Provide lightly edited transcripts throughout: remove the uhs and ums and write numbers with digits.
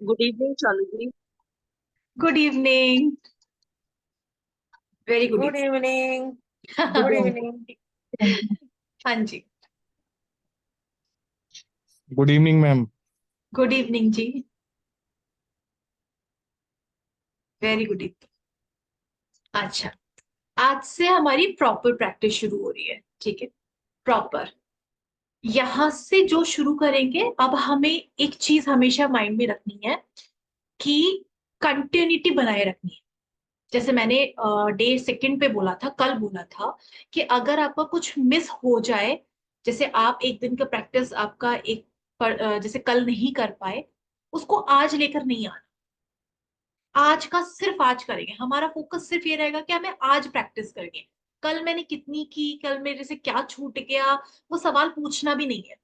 Good evening Chalu ji. Good evening. Very good good evening. Good evening. Evening. हाँ जी। Good evening ma'am. Good evening जी। Very good evening. अच्छा, आज से हमारी प्रॉपर प्रैक्टिस शुरू हो रही है। ठीक है, प्रॉपर। यहां से जो शुरू करेंगे, अब हमें एक चीज हमेशा माइंड में रखनी है कि कंटिन्यूटी बनाए रखनी है। जैसे मैंने डे सेकंड पे बोला था, कल बोला था कि अगर आपका कुछ मिस हो जाए, जैसे आप एक दिन का प्रैक्टिस आपका जैसे कल नहीं कर पाए, उसको आज लेकर नहीं आना। आज का सिर्फ आज करेंगे, हमारा फोकस सिर्फ ये रहेगा कि हमें आज प्रैक्टिस करनी है। कल मैंने कितनी की, कल मेरे से क्या छूट गया, वो सवाल पूछना भी नहीं है,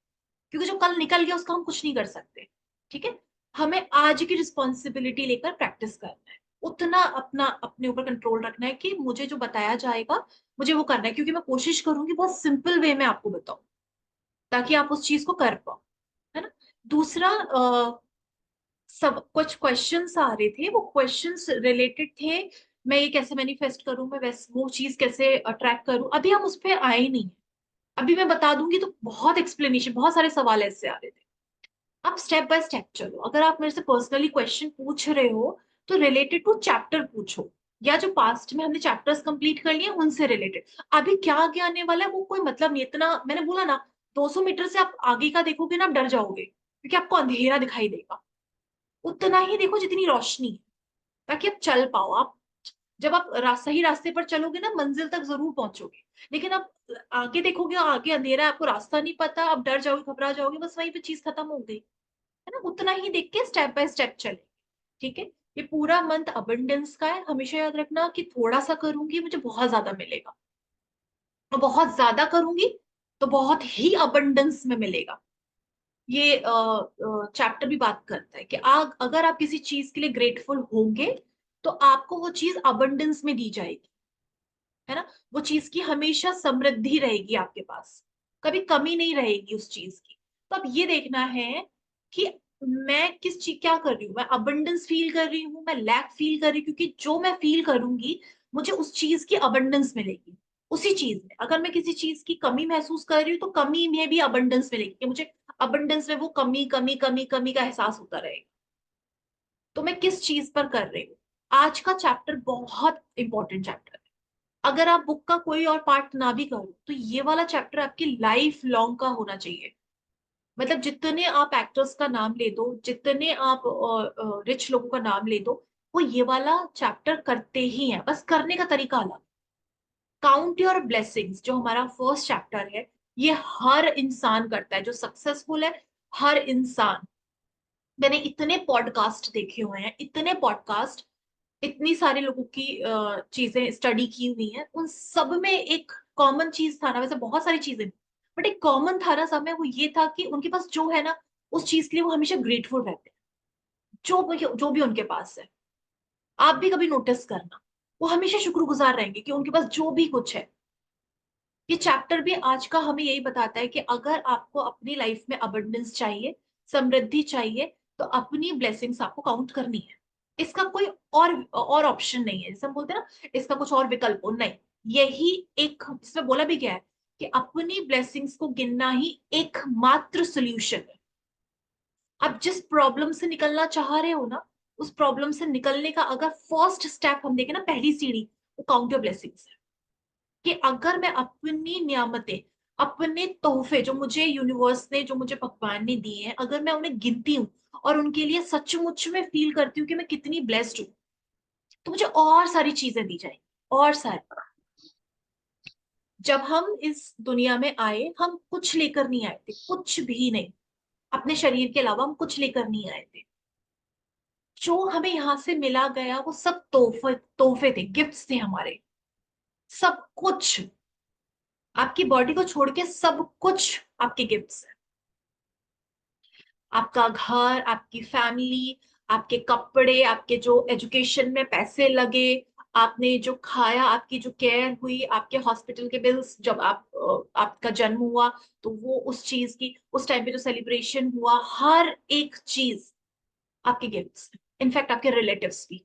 क्योंकि जो कल निकल गया उसका हम कुछ नहीं कर सकते। ठीक है, हमें आज की रिस्पॉन्सिबिलिटी लेकर प्रैक्टिस करना है। उतना अपना अपने ऊपर कंट्रोल रखना है कि मुझे जो बताया जाएगा मुझे वो करना है, क्योंकि मैं कोशिश करूंगी बहुत सिंपल वे में आपको बताऊं, ताकि आप उस चीज को कर पाओ। है ना। दूसरा, सब कुछ क्वेश्चंस आ रहे थे, वो क्वेश्चंस रिलेटेड थे, मैं ये कैसे मैनिफेस्ट करूं, मैं वैसे वो चीज कैसे अट्रैक्ट करूं, अभी हम उस पर आए ही नहीं। अभी मैं बता दूंगी तो बहुत एक्सप्लेनेशन, बहुत सारे सवाल ऐसे आ रहे थे। आप स्टेप बाय स्टेप चलो। अगर आप मेरे से पर्सनली क्वेश्चन पूछ रहे हो तो रिलेटेड टू चैप्टर पूछो, या जो पास्ट में हमने चैप्टर्स कंप्लीट कर लिए उनसे रिलेटेड। अभी क्या आगे आने वाला है वो कोई मतलब नहीं। इतना मैंने बोला ना, 200 मीटर से आप आगे का देखोगे ना, आप डर जाओगे, क्योंकि आपको अंधेरा दिखाई देगा। उतना ही देखो जितनी रोशनी है, ताकि आप चल पाओ। आप जब आप सही रास्ते पर चलोगे ना, मंजिल तक जरूर पहुंचोगे। लेकिन आप आगे देखोगे, आगे अंधेरा है, आपको रास्ता नहीं पता, आप डर जाओगे, घबरा जाओगे, बस वहीं पे चीज खत्म हो गई। है ना। उतना ही देख के स्टेप बाय स्टेप चले। ठीक है। ये पूरा मंथ अबंडेंस का है, हमेशा याद रखना कि थोड़ा सा करूंगी मुझे बहुत ज्यादा मिलेगा, और बहुत ज्यादा करूंगी तो बहुत ही अबंडेंस में मिलेगा। ये चैप्टर भी बात करता है कि अगर आप किसी चीज के लिए ग्रेटफुल होंगे तो आपको वो चीज अबंडेंस में दी जाएगी। है ना। वो चीज की हमेशा समृद्धि रहेगी आपके पास, कभी कमी नहीं रहेगी उस चीज की। तो अब ये देखना है कि मैं किस चीज क्या कर रही हूँ, मैं अबंडेंस फील कर रही हूँ, मैं लैक फील कर रही हूँ, क्योंकि जो मैं फील करूंगी मुझे उस चीज की अबंडेंस मिलेगी। उसी चीज में अगर मैं किसी चीज की कमी महसूस कर रही हूँ तो कमी में भी अबंडेंस मिलेगी, कि मुझे अबंडेंस में वो कमी कमी कमी कमी का एहसास होता रहेगा। तो मैं किस चीज पर कर रही हूँ। आज का चैप्टर बहुत इंपॉर्टेंट चैप्टर है। अगर आप बुक का कोई और पार्ट ना भी करो तो ये वाला चैप्टर आपकी लाइफ लॉन्ग का होना चाहिए। मतलब जितने आप एक्टर्स का नाम ले दो, जितने आप रिच लोगों का नाम ले दो, वो ये वाला चैप्टर करते ही हैं, बस करने का तरीका अलग। काउंट योर ब्लेसिंग्स जो हमारा फर्स्ट चैप्टर है, ये हर इंसान करता है जो सक्सेसफुल है। हर इंसान। मैंने इतने पॉडकास्ट देखे हुए हैं, इतने पॉडकास्ट, इतनी सारे लोगों की चीजें स्टडी की हुई हैं, उन सब में एक कॉमन चीज था ना, वैसे बहुत सारी चीजें, बट एक कॉमन था ना सब में, वो ये था कि उनके पास जो है ना, उस चीज के लिए वो हमेशा ग्रेटफुल रहते हैं। जो भी उनके पास है, आप भी कभी नोटिस करना, वो हमेशा शुक्रगुजार रहेंगे कि उनके पास जो भी कुछ है। ये चैप्टर भी आज का हमें यही बताता है कि अगर आपको अपनी लाइफ में अबंडेंस चाहिए, समृद्धि चाहिए, तो अपनी ब्लेसिंग्स आपको काउंट करनी है। इसका कोई और ऑप्शन नहीं है। जैसे हम बोलते हैं ना, इसका कुछ और विकल्प हो नहीं। यही एक, इसमें बोला भी गया है कि अपनी ब्लेसिंग्स को गिनना ही एकमात्र सोल्यूशन है। आप जिस प्रॉब्लम से निकलना चाह रहे हो ना, उस प्रॉब्लम से निकलने का अगर फर्स्ट स्टेप हम देखें ना, पहली सीढ़ी, वो काउंट योर ब्लेसिंग्स है। कि अगर मैं अपनी नियामतें, अपने तोहफे जो मुझे यूनिवर्स ने, जो मुझे भगवान ने दिए हैं, अगर मैं उन्हें गिनती हूँ और उनके लिए सचमुच में फील करती हूँ कि मैं कितनी ब्लेस्ड हूँ, तो मुझे और सारी चीजें दी जाएंगी। और सारी। जब हम इस दुनिया में आए, हम कुछ लेकर नहीं आए थे, कुछ भी नहीं। अपने शरीर के अलावा हम कुछ लेकर नहीं आए थे। जो हमें यहाँ से मिला गया वो सब तोहफे तोहफे थे, गिफ्ट्स थे हमारे। सब कुछ, आपकी बॉडी को छोड़ के सब कुछ आपके गिफ्ट्स है। आपका घर, आपकी फैमिली, आपके कपड़े, आपके जो एजुकेशन में पैसे लगे, आपने जो खाया, आपकी जो केयर हुई, आपके हॉस्पिटल के बिल्स, जब आपका जन्म हुआ तो वो उस चीज की, उस टाइम पे जो सेलिब्रेशन हुआ, हर एक चीज आपके गिफ्ट्स, इनफैक्ट आपके रिलेटिव्स भी,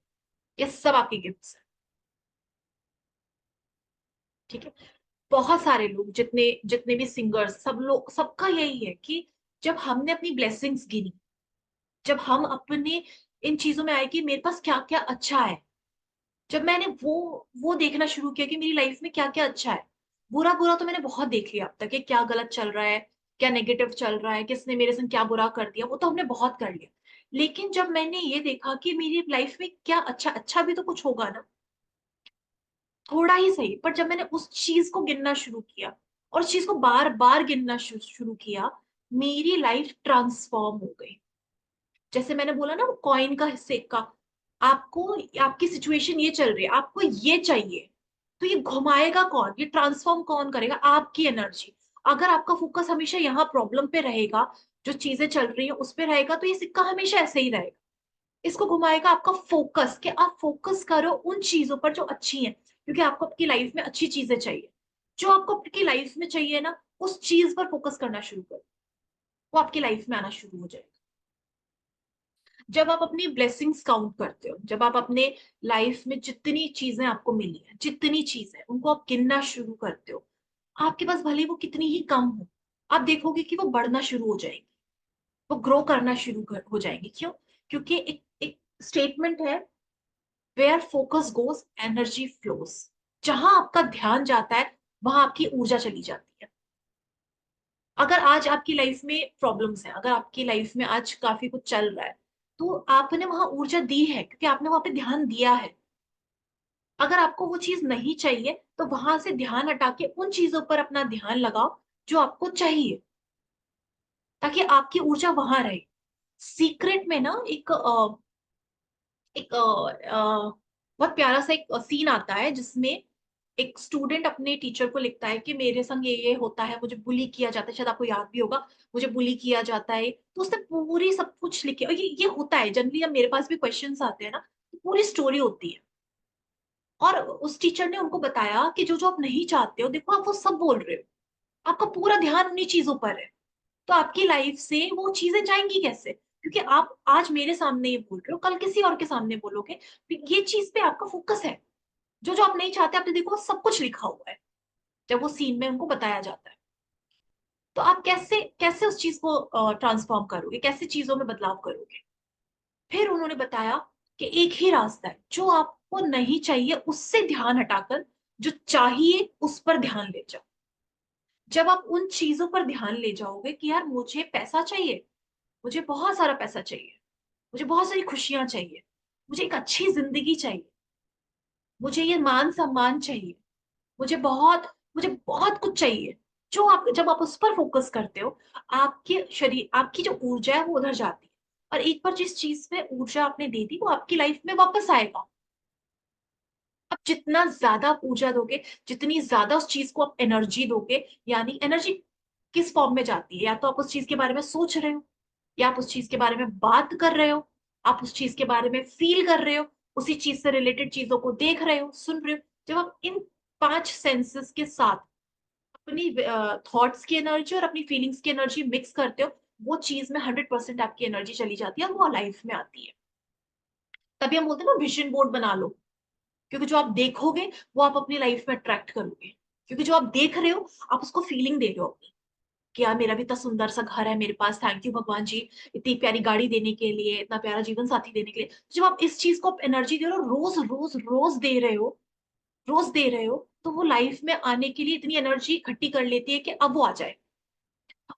ये सब आपके गिफ्ट्स हैं। ठीक है। बहुत सारे लोग, जितने जितने भी सिंगर्स, सब लोग, सबका यही है कि जब हमने अपनी ब्लेसिंग्स गिनी, जब हम अपने इन चीजों में आए कि मेरे पास क्या क्या अच्छा है, जब मैंने वो देखना शुरू किया कि मेरी लाइफ में क्या क्या अच्छा है। बुरा बुरा तो मैंने बहुत देख लिया अब तक कि क्या गलत चल रहा है, क्या नेगेटिव चल रहा है, किसने मेरे संग क्या बुरा कर दिया, वो तो हमने बहुत कर लिया। लेकिन जब मैंने ये देखा कि मेरी लाइफ में क्या अच्छा, अच्छा भी तो कुछ होगा ना, थोड़ा ही सही, पर जब मैंने उस चीज को गिनना शुरू किया और उस चीज को बार बार गिनना शुरू किया, मेरी लाइफ ट्रांसफॉर्म हो गई। जैसे मैंने बोला ना, वो कॉइन का हिस्से का, आपको, आपकी सिचुएशन ये चल रही है, आपको ये चाहिए, तो ये घुमाएगा कौन, ये ट्रांसफॉर्म कौन करेगा, आपकी एनर्जी। अगर आपका फोकस हमेशा यहाँ प्रॉब्लम पे रहेगा, जो चीजें चल रही है उस पे रहेगा, तो ये सिक्का हमेशा ऐसे ही रहेगा। इसको घुमाएगा आपका फोकस, कि आप फोकस करो उन चीजों पर जो अच्छी हैं, क्योंकि आपको आपकी लाइफ में अच्छी चीजें चाहिए। जो आपको आपकी लाइफ में चाहिए ना, उस चीज पर फोकस करना शुरू करो, वो आपकी लाइफ में आना शुरू हो जाएगा। जब आप अपनी ब्लेसिंग्स काउंट करते हो, जब आप अपने लाइफ में जितनी चीजें आपको मिली है, जितनी चीजें, उनको आप गिनना शुरू करते हो, आपके पास भले वो कितनी ही कम हो, आप देखोगे कि वो बढ़ना शुरू हो जाएगी, वो ग्रो करना हो जाएंगी। क्यों? क्योंकि एक स्टेटमेंट है, where focus goes energy flows. जहां आपका ध्यान जाता है, वहां आपकी ऊर्जा चली जाती है। अगर आज आपकी लाइफ में प्रॉब्लम्स हैं, अगर आपकी लाइफ में आज काफी कुछ चल रहा है, तो आपने वहां ऊर्जा दी है क्योंकि आपने वहां पे ध्यान दिया है। अगर आपको वो चीज नहीं चाहिए, तो वहां से ध्यान हटा के उन चीजों पर अपना ध्यान लगाओ जो आपको चाहिए, ताकि आपकी ऊर्जा वहां रहे। सीक्रेट में ना एक बहुत प्यारा सा एक सीन आता है, जिसमें एक स्टूडेंट अपने टीचर को लिखता है कि मेरे संग ये होता है, मुझे बुली किया जाता है, शायद आपको याद भी होगा, मुझे बुली किया जाता है। तो उसने पूरी सब कुछ लिखे, और ये होता है जनरली, जब मेरे पास भी क्वेश्चंस आते हैं ना, तो पूरी स्टोरी होती है। और उस टीचर ने उनको बताया कि जो जो आप नहीं चाहते हो, देखो आप वो सब बोल रहे हो, आपका पूरा ध्यान उन्हीं चीजों पर है, तो आपकी लाइफ से वो चीजें जाएंगी कैसे? क्योंकि आप आज मेरे सामने ये बोल रहे हो, कल किसी और के सामने बोलोगे, ये चीज पे आपका फोकस है। जो जो आप नहीं चाहते, आपने देखो सब कुछ लिखा हुआ है, जब वो सीन में उनको बताया जाता है। तो आप कैसे कैसे उस चीज को ट्रांसफॉर्म करोगे, कैसे चीजों में बदलाव करोगे? फिर उन्होंने बताया कि एक ही रास्ता है, जो आपको नहीं चाहिए उससे ध्यान हटाकर जो चाहिए उस पर ध्यान ले जाओ। जब आप उन चीजों पर ध्यान ले जाओगे कि यार मुझे पैसा चाहिए, मुझे बहुत सारा पैसा चाहिए, मुझे बहुत सारी खुशियां चाहिए, मुझे एक अच्छी जिंदगी चाहिए, मुझे ये मान सम्मान चाहिए, मुझे बहुत मुझे बहुत कुछ चाहिए, जो आप, जब आप उस पर फोकस करते हो, आपके शरीर, आपकी जो ऊर्जा है वो उधर जाती है। और एक बार जिस चीज में ऊर्जा आपने दे दी, वो आपकी लाइफ में वापस आएगा। अब जितना ज्यादा आप ऊर्जा दोगे, जितनी ज्यादा उस चीज को आप एनर्जी दोगे, यानी एनर्जी किस फॉर्म में जाती है, या तो आप उस चीज के बारे में सोच रहे हो, या आप उस चीज के बारे में बात कर रहे हो, आप उस चीज के बारे में फील कर रहे हो, उसी चीज से रिलेटेड चीजों को देख रहे हो, सुन रहे हो। जब आप इन पांच सेंसेस के साथ अपनी थॉट्स की एनर्जी और अपनी फीलिंग्स की एनर्जी मिक्स करते हो, वो चीज में 100% आपकी एनर्जी चली जाती है और वो लाइफ में आती है। तभी हम बोलते हैं ना, विजन बोर्ड बना लो, क्योंकि जो आप देखोगे वो आप अपनी लाइफ में अट्रैक्ट करोगे। क्योंकि जो आप देख रहे हो, आप उसको फीलिंग दे रहे हो अपनी, कि यार मेरा भी इतना सुंदर सा घर है मेरे पास, थैंक यू भगवान जी, इतनी प्यारी गाड़ी देने के लिए, इतना प्यारा जीवन साथी देने के लिए। जब आप इस चीज को आप एनर्जी दे रहे हो, रोज रोज रोज दे रहे हो, रोज दे रहे हो, तो वो लाइफ में आने के लिए इतनी एनर्जी इकट्ठी कर लेती है कि अब वो आ जाए।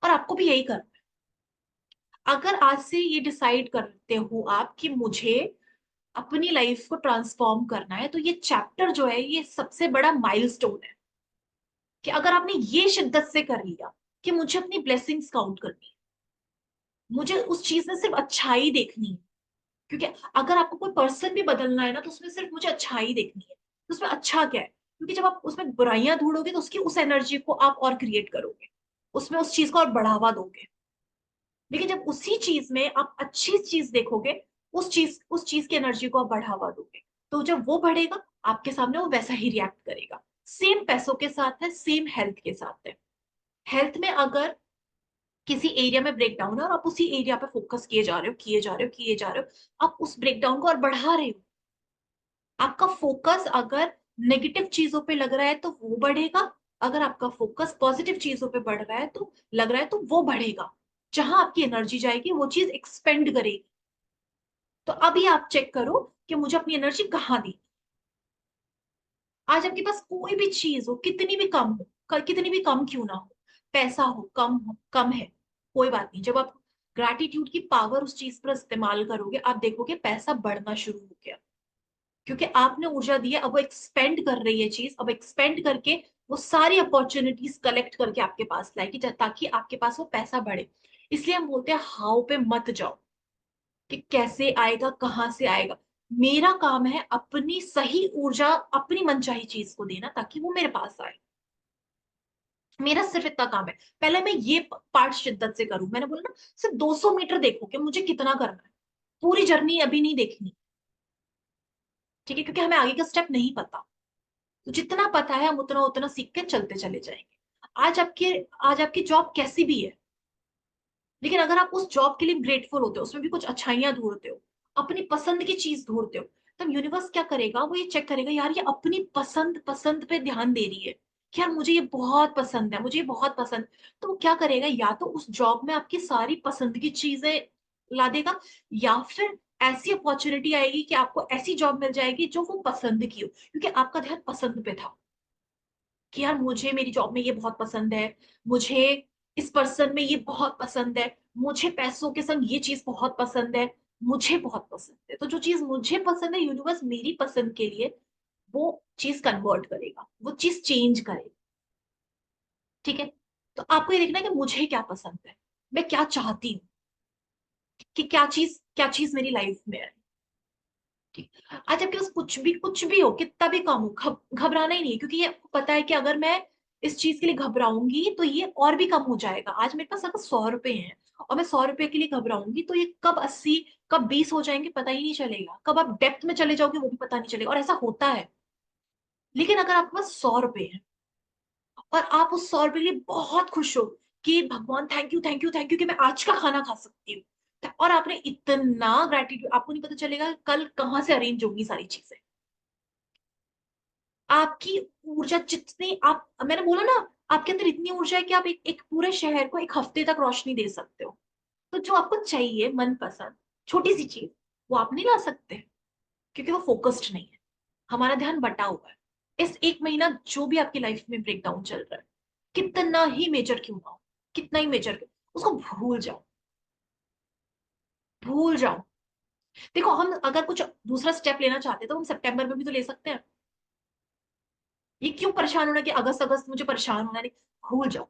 और आपको भी यही करना है। अगर आज से ये डिसाइड करते हो आप कि मुझे अपनी लाइफ को ट्रांसफॉर्म करना है, तो ये चैप्टर जो है, ये सबसे बड़ा माइलस्टोन है। कि अगर आपने ये शिद्दत से कर लिया कि मुझे अपनी ब्लेसिंग्स काउंट करनी है, मुझे उस चीज में सिर्फ अच्छाई देखनी है, क्योंकि अगर आपको कोई पर्सन भी बदलना है ना, तो उसमें सिर्फ मुझे अच्छाई देखनी है, तो उसमें अच्छा क्या है? क्योंकि जब आप उसमें बुराइयां ढूंढोगे, तो उसकी उस एनर्जी को आप और क्रिएट करोगे, उसमें उस चीज को और बढ़ावा दोगे। लेकिन जब उसी चीज में आप अच्छी चीज देखोगे, उस चीज की एनर्जी को आप बढ़ावा दोगे, तो जब वो बढ़ेगा, आपके सामने वो वैसा ही रिएक्ट करेगा। सेम पैसों के साथ है, सेम हेल्थ के साथ है। हेल्थ में अगर किसी एरिया में ब्रेक डाउन है और आप उसी एरिया पे फोकस किए जा रहे हो, किए जा रहे हो, किए जा रहे हो, आप उस ब्रेक डाउन को और बढ़ा रहे हो। आपका फोकस अगर नेगेटिव चीजों पे लग रहा है तो वो बढ़ेगा, अगर आपका फोकस पॉजिटिव चीजों पे बढ़ रहा है तो लग रहा है तो वो बढ़ेगा। जहां आपकी एनर्जी जाएगी वो चीज एक्सपेंड करेगी। तो अभी आप चेक करो कि मुझे अपनी एनर्जी कहाँ दी। आज आपके पास कोई भी चीज हो, कितनी भी कम हो, कितनी भी कम क्यों ना हो, पैसा हो, कम है, कोई बात नहीं। जब आप ग्रैटिट्यूड की पावर उस चीज पर इस्तेमाल करोगे, आप देखोगे पैसा बढ़ना शुरू हो गया। क्योंकि आपने ऊर्जा दी है, अब वो एक्सपेंड कर रही है चीज, अब एक्सपेंड करके वो सारी अपॉर्चुनिटीज कलेक्ट करके आपके पास लाएगी, ताकि आपके पास वो पैसा बढ़े। इसलिए हम बोलते हैं हाउ पे मत जाओ कि कैसे आएगा, कहां से आएगा। मेरा काम है अपनी सही ऊर्जा अपनी मनचाही चीज को देना ताकि वो मेरे पास आए। मेरा सिर्फ इतना काम है। पहले मैं ये पार्ट शिद्दत से करूं, मैंने बोला ना, सिर्फ 200 मीटर देखो कि मुझे कितना करना है, पूरी जर्नी अभी नहीं देखनी। ठीक है, क्योंकि हमें आगे का स्टेप नहीं पता। तो जितना पता है हम उतना उतना सीख के चलते चले जाएंगे। आज आपके आज आपकी जॉब कैसी भी है, लेकिन अगर आप उस जॉब के लिए ग्रेटफुल होते हो, उसमें भी कुछ अच्छाइयां ढूंढते हो, अपनी पसंद की चीज ढूंढते हो, तब यूनिवर्स क्या करेगा, वो ये चेक करेगा यार ये अपनी पसंद पसंद पे ध्यान दे रही है कि यार मुझे ये बहुत पसंद है, मुझे ये बहुत पसंद। तो वो क्या करेगा, या तो उस जॉब में आपकी सारी पसंद की चीजें ला देगा, या फिर ऐसी अपॉर्चुनिटी आएगी कि आपको ऐसी जॉब मिल जाएगी जो वो पसंद की हो, क्योंकि आपका ध्यान पसंद पे था कि यार मुझे मेरी जॉब में ये बहुत पसंद है, मुझे इस पर्सन में ये बहुत पसंद है, मुझे पैसों के संग ये चीज बहुत पसंद है, मुझे बहुत पसंद है। तो जो चीज मुझे पसंद है यूनिवर्स मेरी पसंद के लिए वो चीज कन्वर्ट करेगा, वो चीज चेंज करेगा। ठीक है, तो आपको ये देखना है कि मुझे क्या पसंद है, मैं क्या चाहती हूँ, कि क्या चीज मेरी लाइफ में है। ठीक। आज आपके पास कुछ भी हो, कितना भी कम हो, घबराना ही नहीं है, क्योंकि ये आपको पता है कि अगर मैं इस चीज के लिए घबराऊंगी तो ये और भी कम हो जाएगा। आज मेरे पास अगर 100 रुपए हैं और मैं 100 रुपए के लिए घबराऊंगी तो ये कब 80, कब 20 हो जाएंगे पता ही नहीं चलेगा, कब आप डेप्थ में चले जाओगे वो भी पता नहीं चलेगा, और ऐसा होता है। लेकिन अगर आपके पास 100 रुपए हैं और आप उस 100 रुपए के लिए बहुत खुश हो कि भगवान thank you thank you thank you कि मैं आज का खाना खा सकती हूँ, और आपने इतना ग्रेटिट्यूड, आपको नहीं पता चलेगा कल कहाँ से अरेंज होगी सारी चीजें। आपकी ऊर्जा जितनी आप, मैंने बोला ना, आपके अंदर इतनी ऊर्जा है कि आप एक पूरे शहर को एक हफ्ते तक रोशनी दे सकते हो। तो जो आपको चाहिए मनपसंद छोटी सी चीज, वो आप नहीं ला सकते क्योंकि वो फोकस्ड नहीं है। हमारा ध्यान बटा हुआ है। इस एक महीना जो भी आपकी लाइफ में ब्रेकडाउन चल रहा है, कितना ही मेजर क्यों ना हो, कितना ही मेजर क्यों, उसको भूल जाओ, भूल जाओ। देखो, हम अगर कुछ दूसरा स्टेप लेना चाहते हैं तो हम सितंबर में भी तो ले सकते हैं। ये क्यों परेशान होना कि अगस्त अगस्त मुझे परेशान होना नहीं। भूल जाओ।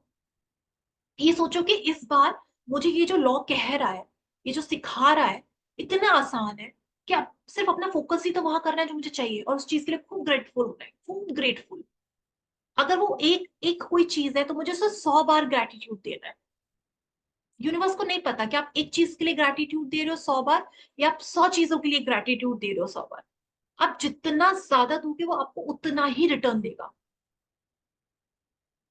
ये सोचो कि इस बार मुझे ये जो लॉ कह रहा है, ये जो सिखा रहा है, इतना आसान है कि आप सिर्फ अपना फोकस ही तो वहां करना है जो मुझे चाहिए, और उस चीज के लिए खूब ग्रेटफुल होना है, खूब ग्रेटफुल। अगर वो एक एक कोई चीज है तो मुझे उसे 100 बार ग्रेटिट्यूड देना है। यूनिवर्स को नहीं पता कि आप एक चीज के लिए ग्रेटिट्यूड दे रहे हो 100 बार, या आप 100 चीजों के लिए ग्रेटिट्यूड दे रहे हो 100 बार। आप जितना ज्यादा दोगे वो आपको उतना ही रिटर्न देगा।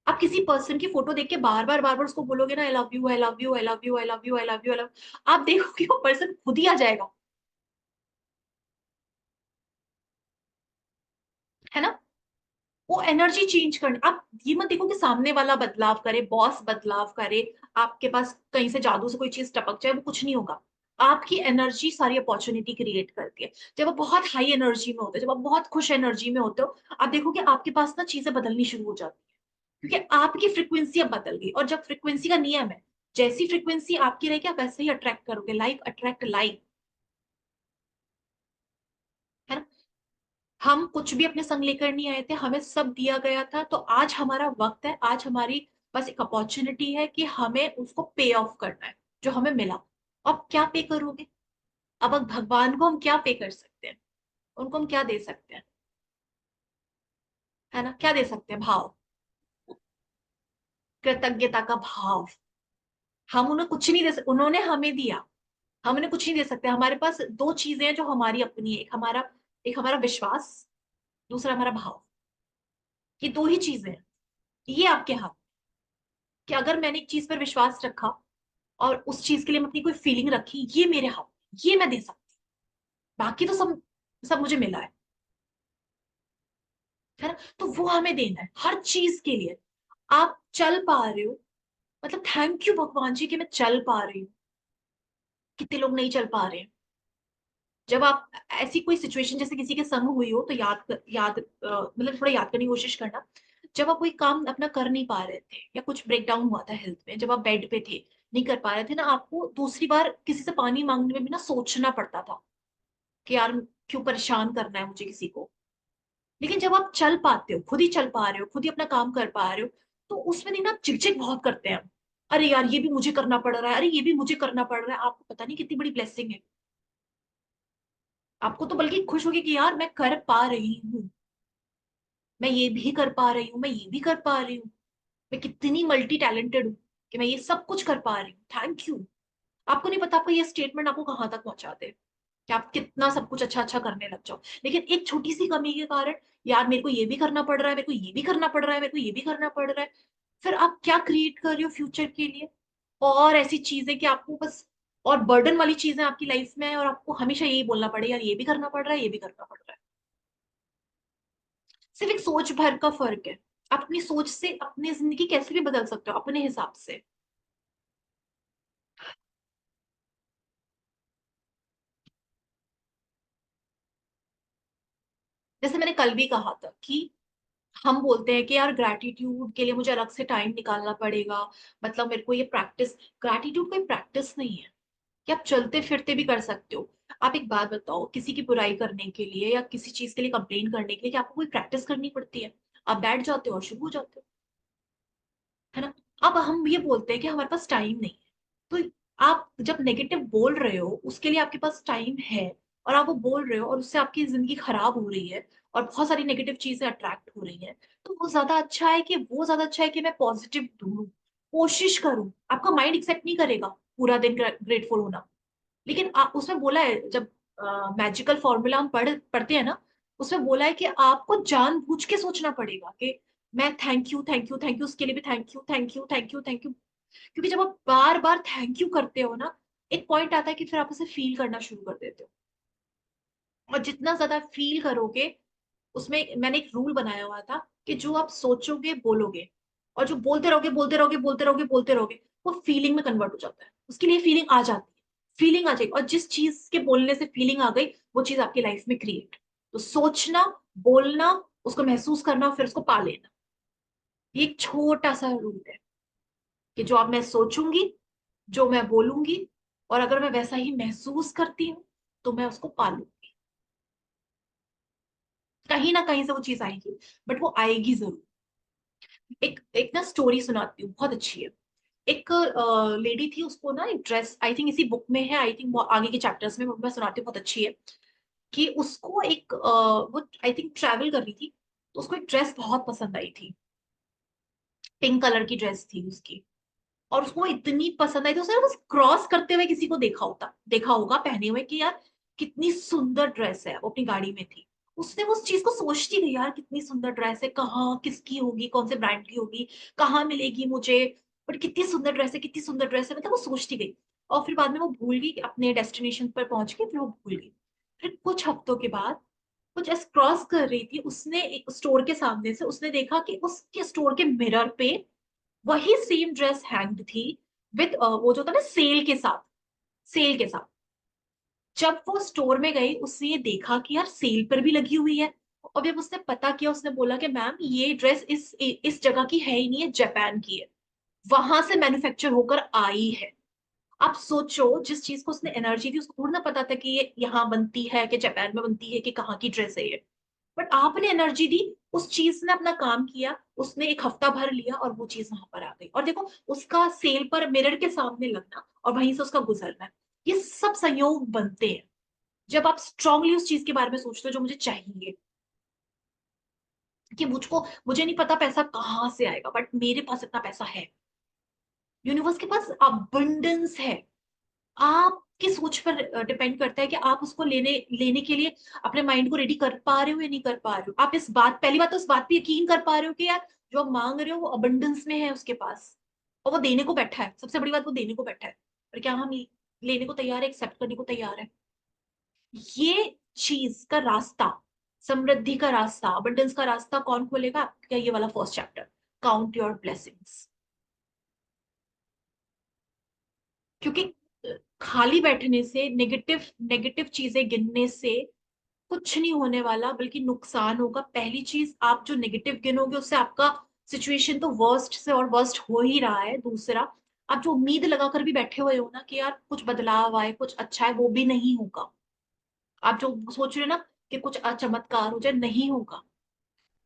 आप किसी पर्सन की फोटो देख के बार बार उसको बोलोगे ना, I love you, I love you, I love you, I love you, I love you, I love, आप देखोगे वो पर्सन खुद ही आ जाएगा। है ना। वो एनर्जी चेंज करनी, आप ये मत देखो कि सामने वाला बदलाव करे, बॉस बदलाव करे, आपके पास कहीं से जादू से कोई चीज टपक जाए, वो कुछ नहीं होगा। आपकी एनर्जी सारी अपॉर्चुनिटी क्रिएट करती है। जब आप बहुत हाई एनर्जी में होते हो, जब आप बहुत खुश एनर्जी में होते हो, आप देखोगे आपके पास ना चीजें बदलनी शुरू हो जाती है, क्योंकि आपकी फ्रिक्वेंसी अब बदल गई। और जब फ्रिक्वेंसी का नियम है, जैसी फ्रिक्वेंसी आपकी रहेगी आप वैसे ही अट्रैक्ट करोगे, लाइक अट्रैक्ट लाइक। है ना। हम कुछ भी अपने संग लेकर नहीं आए थे, हमें सब दिया गया था, तो आज हमारा वक्त है, आज हमारी बस एक अपॉर्चुनिटी है कि हमें उसको पे ऑफ करना है जो हमें मिला। अब क्या पे करोगे। अब भगवान को हम क्या पे कर सकते हैं, उनको हम क्या दे सकते हैं। है ना, क्या दे सकते हैं, भाव, कृतज्ञता का भाव। हम उन्हें कुछ नहीं दे सकते, उन्होंने हमें दिया, हम उन्हें कुछ नहीं दे सकते। हमारे पास दो चीजें हैं जो हमारी अपनी है, एक हमारा विश्वास, दूसरा हमारा भाव। ये दो ही चीजें हैं, ये आपके हाथ, कि अगर मैंने एक चीज पर विश्वास रखा और उस चीज के लिए मैं अपनी कोई फीलिंग रखी, ये मेरे हाथ में, ये मैं दे सकती हूँ, बाकी तो सब सब मुझे मिला है ना। तो वो हमें देना है हर चीज के लिए। आप चल पा रहे हो, मतलब थैंक यू भगवान जी कि मैं चल पा रही हूँ। कितने लोग नहीं चल पा रहे हैं। जब आप ऐसी कोई सिचुएशन जैसे किसी के संग हुई हो तो मतलब थोड़ा याद करने की कोशिश करना। जब आप कोई काम अपना कर नहीं पा रहे थे या कुछ ब्रेक डाउन हुआ था हेल्थ में, जब आप बेड पे थे, नहीं कर पा रहे थे ना, आपको दूसरी बार किसी से पानी मांगने में भी ना सोचना पड़ता था कि यार क्यों परेशान करना है मुझे किसी को। लेकिन जब आप चल पाते हो, खुद ही चल पा रहे हो, खुद ही अपना काम कर पा रहे हो, तो उसमें नहीं ना चिकचिक बहुत करते हैं हम। अरे यार ये भी मुझे करना पड़ रहा है, अरे ये भी मुझे करना पड़ रहा है। आपको पता नहीं कितनी बड़ी ब्लेसिंग है। आपको तो बल्कि खुश होगी कि यार मैं कर पा रही हूँ, मैं ये भी कर पा रही हूँ, मैं ये भी कर पा रही हूँ। मैं कितनी मल्टी टैलेंटेड हूँ कि मैं ये सब कुछ कर पा रही हूँ, थैंक यू। आपको नहीं पता आपका ये स्टेटमेंट आपको कहाँ तक पहुंचाते हैं, कि आप कितना सब कुछ अच्छा अच्छा करने लग जाओ। लेकिन एक छोटी सी कमी के कारण, यार मेरे को ये भी करना पड़ रहा है, मेरे को ये भी करना पड़ रहा है, मेरे को ये भी करना पड़ रहा है। फिर आप क्या क्रिएट कर रहे हो फ्यूचर के लिए? और ऐसी चीजें कि आपको बस और बर्डन वाली चीजें आपकी लाइफ में है, और आपको हमेशा यही बोलना पड़े, यार ये भी करना पड़ रहा है, ये भी करना पड़ रहा है। सिर्फ एक सोच भर का फर्क है। आप अपनी सोच से अपनी जिंदगी कैसे भी बदल सकते हो अपने हिसाब से। जैसे मैंने कल भी कहा था कि हम बोलते हैं कि यार ग्रैटिट्यूड के लिए मुझे अलग से टाइम निकालना पड़ेगा, मतलब मेरे को ये प्रैक्टिस। ग्रैटिट्यूड कोई प्रैक्टिस नहीं है कि आप चलते फिरते भी कर सकते हो। आप एक बात बताओ, किसी की बुराई करने के लिए या किसी चीज के लिए कंप्लेन करने के लिए क्या आपको कोई प्रैक्टिस करनी पड़ती है? आप बैठ जाते हो और शुरू हो जाते हो, है ना। अब हम ये बोलते हैं कि हमारे पास टाइम नहीं है, तो आप जब नेगेटिव बोल रहे हो उसके लिए आपके पास टाइम है, और आप वो बोल रहे हो और उससे आपकी जिंदगी खराब हो रही है और बहुत सारी नेगेटिव चीजें अट्रैक्ट हो रही हैं, तो वो ज्यादा अच्छा है कि मैं पॉजिटिव ढूंढूं, कोशिश करूं। आपका माइंड एक्सेप्ट नहीं करेगा पूरा दिन ग्रेटफुल होना। लेकिन उसमें बोला है, जब मैजिकल फॉर्मूला हम पढ़ते हैं ना, उसमें बोला है कि आपको जानबूझ के सोचना पड़ेगा कि मैं thank you thank you thank you, उसके लिए भी thank you thank you thank you thank you. क्योंकि जब आप बार बार थैंक यू करते हो ना, एक पॉइंट आता है कि फिर आप उसे फील करना शुरू कर देते हो। और जितना ज्यादा फील करोगे, उसमें मैंने एक रूल बनाया हुआ था कि जो आप सोचोगे बोलोगे, और जो बोलते रहोगे बोलते रहोगे बोलते रहोगे बोलते रहोगे, वो फीलिंग में कन्वर्ट हो जाता है। उसके लिए फीलिंग आ जाती है, फीलिंग आ जाएगी, और जिस चीज के बोलने से फीलिंग आ गई, वो चीज आपकी लाइफ में क्रिएट। तो सोचना, बोलना, उसको महसूस करना, फिर उसको पा लेना। ये एक छोटा सा रूल है कि जो अब मैं सोचूंगी, जो मैं बोलूंगी, और अगर मैं वैसा ही महसूस करती हूँ, तो मैं उसको पालूंगी। कहीं ना कहीं से वो चीज आएगी, बट वो आएगी जरूर। एक एक ना स्टोरी सुनाती हूँ, बहुत अच्छी है। एक लेडी थी, उसको ना एक ड्रेस, आई थिंक इसी बुक में है, आई थिंक आगे के चैप्टर्स में मैं सुनाती हूँ, बहुत अच्छी है। कि उसको वो आई थिंक ट्रैवल कर रही थी, तो उसको एक ड्रेस बहुत पसंद आई थी। पिंक कलर की ड्रेस थी उसकी, और उसको इतनी पसंद आई थी, उसने बस क्रॉस करते हुए किसी को देखा होगा पहने हुए, कि यार कितनी सुंदर ड्रेस है, वो अपनी गाड़ी में थी। उसने उस चीज को सोचती गई, यार कितनी सुंदर ड्रेस है, कहाँ किसकी होगी, कौन से ब्रांड की होगी, कहाँ मिलेगी मुझे, बट कितनी सुंदर ड्रेस है, कितनी सुंदर ड्रेस है, मतलब वो सोचती गई। और फिर बाद में वो भूल गई, अपने डेस्टिनेशन पर पहुंच के फिर वो भूल गई। फिर कुछ हफ्तों के बाद वो जस्ट क्रॉस कर रही थी, उसने एक स्टोर के सामने से उसने देखा कि उसके स्टोर के मिरर पे वही सेम ड्रेस हैंग्ड थी, विद वो जो था ना सेल के साथ। जब वो स्टोर में गई, उसने ये देखा कि यार सेल पर भी लगी हुई है। और जब उसने पता किया, उसने बोला कि मैम ये ड्रेस इस जगह की है ही नहीं है, जापान की है, वहां से मैन्युफैक्चर होकर आई है। आप सोचो, जिस चीज को उसने एनर्जी दी, उसको थोड़ा ना पता था कि ये यहाँ बनती है, कि जापान में बनती है, कि कहाँ की ड्रेस है ये। बट आपने एनर्जी दी, उस चीज ने अपना काम किया, उसने एक हफ्ता भर लिया, और वो चीज वहां पर आ गई। और देखो, उसका सेल पर मिरर के सामने लगना और वहीं से उसका गुजरना, ये सब संयोग बनते हैं जब आप स्ट्रांगली उस चीज के बारे में सोचते हो जो मुझे चाहिए। कि मुझे नहीं पता पैसा कहाँ से आएगा, बट मेरे पास इतना पैसा है, यूनिवर्स के पास अबंडेंस है। आपकी सोच पर डिपेंड करता है कि आप उसको लेने लेने के लिए अपने माइंड को रेडी कर पा रहे हो या नहीं कर पा रहे हो। आप इस बात पहली बात तो इस बात पे यकीन कर पा रहे हो कि यार जो आप मांग रहे हो वो अबंडेंस में है उसके पास, और वो देने को बैठा है। सबसे बड़ी बात, वो देने को बैठा है। और क्या हम लेने को तैयार है, एक्सेप्ट करने को तैयार है? ये चीज का रास्ता, समृद्धि का रास्ता, अबंडेंस का रास्ता कौन खोलेगा? क्या ये वाला first chapter, count your blessings. क्योंकि खाली बैठने से, नेगेटिव नेगेटिव चीजें गिनने से कुछ नहीं होने वाला, बल्कि नुकसान होगा। पहली चीज, आप जो नेगेटिव गिनोगे उससे आपका सिचुएशन तो वर्स्ट से और वर्स्ट हो ही रहा है। दूसरा, आप जो उम्मीद लगाकर भी बैठे हुए हो ना कि यार कुछ बदलाव आए, कुछ अच्छा है, वो भी नहीं होगा। आप जो सोच रहे हो ना कि कुछ चमत्कार हो जाए, नहीं होगा।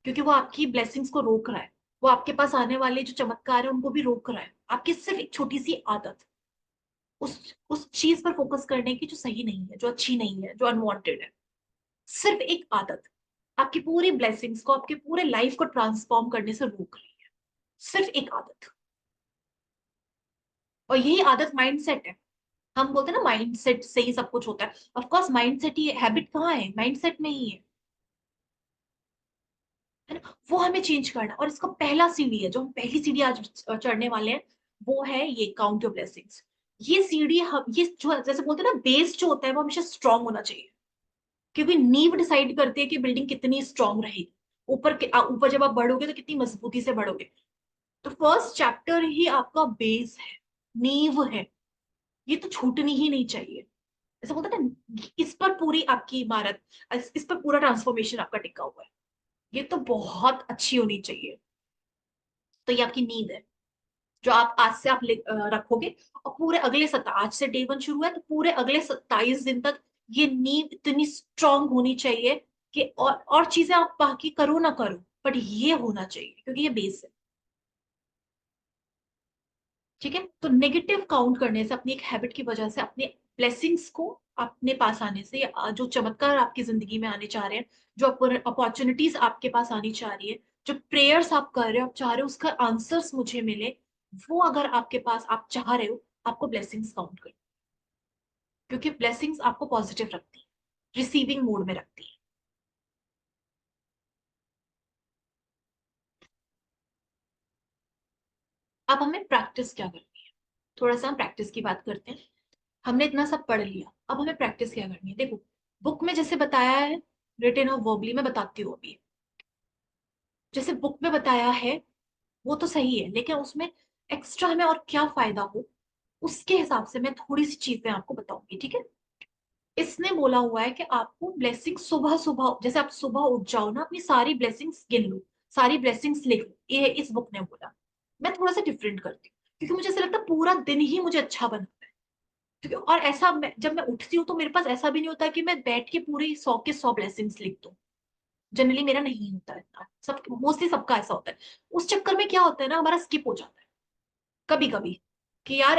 क्योंकि वो आपकी ब्लेसिंग्स को रोक रहा है। वो आपके पास आने वाले जो चमत्कार है उनको भी रोक रहा है। आपकी सिर्फ एक छोटी सी आदत, उस चीज पर फोकस करने की जो सही नहीं है, जो अच्छी नहीं है, जो अनवांटेड है, सिर्फ एक आदत आपकी पूरी ब्लेसिंग्स को, आपके पूरे लाइफ को ट्रांसफॉर्म करने से रोक रही है। सिर्फ एक आदत। और यही आदत माइंडसेट है। हम बोलते हैं ना माइंडसेट से ही सब कुछ होता है। Of course mindset he, habit कहाँ है? माइंडसेट में ही है ना? वो हमें चेंज करना। और इसका पहला सीढ़ी है, जो हम पहली सीढ़ी आज चढ़ने वाले हैं, वो है ये काउंट योर ब्लेसिंग्स। ये सीढ़ी हम, ये जो जैसे बोलते हैं ना, बेस जो होता है वो हमेशा स्ट्रांग होना चाहिए। क्योंकि नींव डिसाइड करती है कि बिल्डिंग कितनी स्ट्रांग रहेगी। ऊपर जब आप बढ़ोगे तो कितनी मजबूती से बढ़ोगे। तो फर्स्ट चैप्टर ही आपका बेस है, नींव है। ये तो छूटनी ही नहीं चाहिए। ऐसा बोलते हैं ना, इस पर पूरी आपकी इमारत, इस पर पूरा ट्रांसफॉर्मेशन आपका टिका हुआ है। ये तो बहुत अच्छी होनी चाहिए। तो ये आपकी नींद है, जो आप आज से आप रखोगे। और पूरे अगले आज से डे 1 शुरू है, तो पूरे अगले 27 दिन तक ये नींव इतनी स्ट्रांग होनी चाहिए कि और चीजें आप बाकी करो ना करो, बट ये होना चाहिए, क्योंकि ये बेस है। ठीक है? तो नेगेटिव काउंट करने से, अपनी एक हैबिट की वजह से, अपने ब्लेसिंग्स को अपने पास आने से, या जो चमत्कार आपकी जिंदगी में आने चाह रहे हैं, जो अपॉर्चुनिटीज आपके पास आनी चाह रही है, जो प्रेयर्स आप कर रहे हो, आप चाह रहे हो उसका आंसर्स मुझे मिले, वो अगर आपके पास आप चाह रहे हो, आपको ब्लेसिंग्स काउंट करनी। क्योंकि ब्लेसिंग्स आपको पॉजिटिव रखती है, रिसीविंग मोड में रखती है। अब हमें प्रैक्टिस क्या करनी है? थोड़ा सा हम प्रैक्टिस की बात करते हैं। हमने इतना सब पढ़ लिया, अब हमें प्रैक्टिस क्या करनी है? देखो, बुक में जैसे बताया है, रिटन और वर्बली, में बताती हूँ अभी। जैसे बुक में बताया है वो तो सही है, लेकिन उसमें एक्स्ट्रा हमें और क्या फायदा हो, उसके हिसाब से मैं थोड़ी सी चीजें आपको बताऊंगी। ठीक है? इसने बोला हुआ है कि आपको ब्लेसिंग सुबह सुबह, जैसे आप सुबह उठ जाओ ना, अपनी सारी ब्लेसिंग्स गिन लो, सारी ब्लेसिंग्स लिख लो। ये इस बुक ने बोला। मैं थोड़ा सा डिफरेंट करती हूँ, क्योंकि मुझे ऐसा लगता है पूरा दिन ही मुझे अच्छा बनाता है। क्योंकि और ऐसा जब मैं उठती हूँ तो मेरे पास ऐसा भी नहीं होता कि मैं बैठ के पूरी 100 के 100 ब्लेसिंग्स लिख दूं। जनरली मेरा नहीं होता है इतना। सब मोस्टली सबका ऐसा होता है। उस चक्कर में क्या होता है ना, हमारा स्किप हो जाता है कभी कभी, कि यार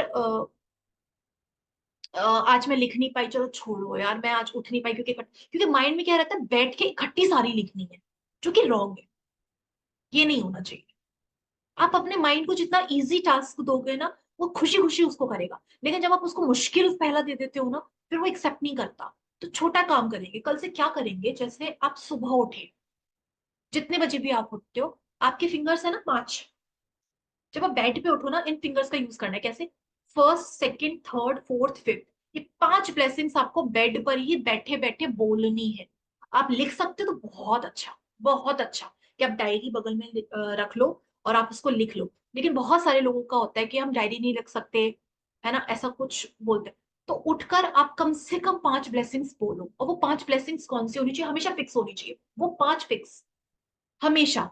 आज मैं लिख नहीं पाई, चलो छोड़ो यार, मैं आज उठ नहीं पाई, क्योंकि माइंड में क्या रहता है, बैठ के इकट्ठी सारी लिखनी है, जो कि रॉन्ग है। ये नहीं होना चाहिए। आप अपने माइंड को जितना इजी टास्क दोगे ना, वो खुशी खुशी उसको करेगा। लेकिन जब आप उसको मुश्किल पहला दे देते हो ना, फिर वो एक्सेप्ट नहीं करता। तो छोटा काम करेंगे कल से। क्या करेंगे? जैसे आप सुबह उठे, जितने बजे भी आप उठते हो, आपके फिंगर्स है ना 5। जब आप बेड पे उठो ना, इन फिंगर्स का यूज करना है। कैसे? First, second, third, fourth, fifth. ये 5 ब्लेसिंग्स आपको बेड पर ही बैठे बैठे बोलनी है। आप लिख सकते हो तो बहुत अच्छा, बहुत अच्छा। कि आप डायरी बगल में रख लो और आप उसको लिख लो। लेकिन बहुत सारे लोगों का होता है कि हम डायरी नहीं रख सकते, है ना, ऐसा कुछ बोलते हैं। तो उठकर आप कम से कम 5 ब्लेसिंग्स बोलो। और वो 5 ब्लेसिंग्स कौन सी होनी चाहिए? हमेशा फिक्स होनी चाहिए वो 5 फिक्स, हमेशा।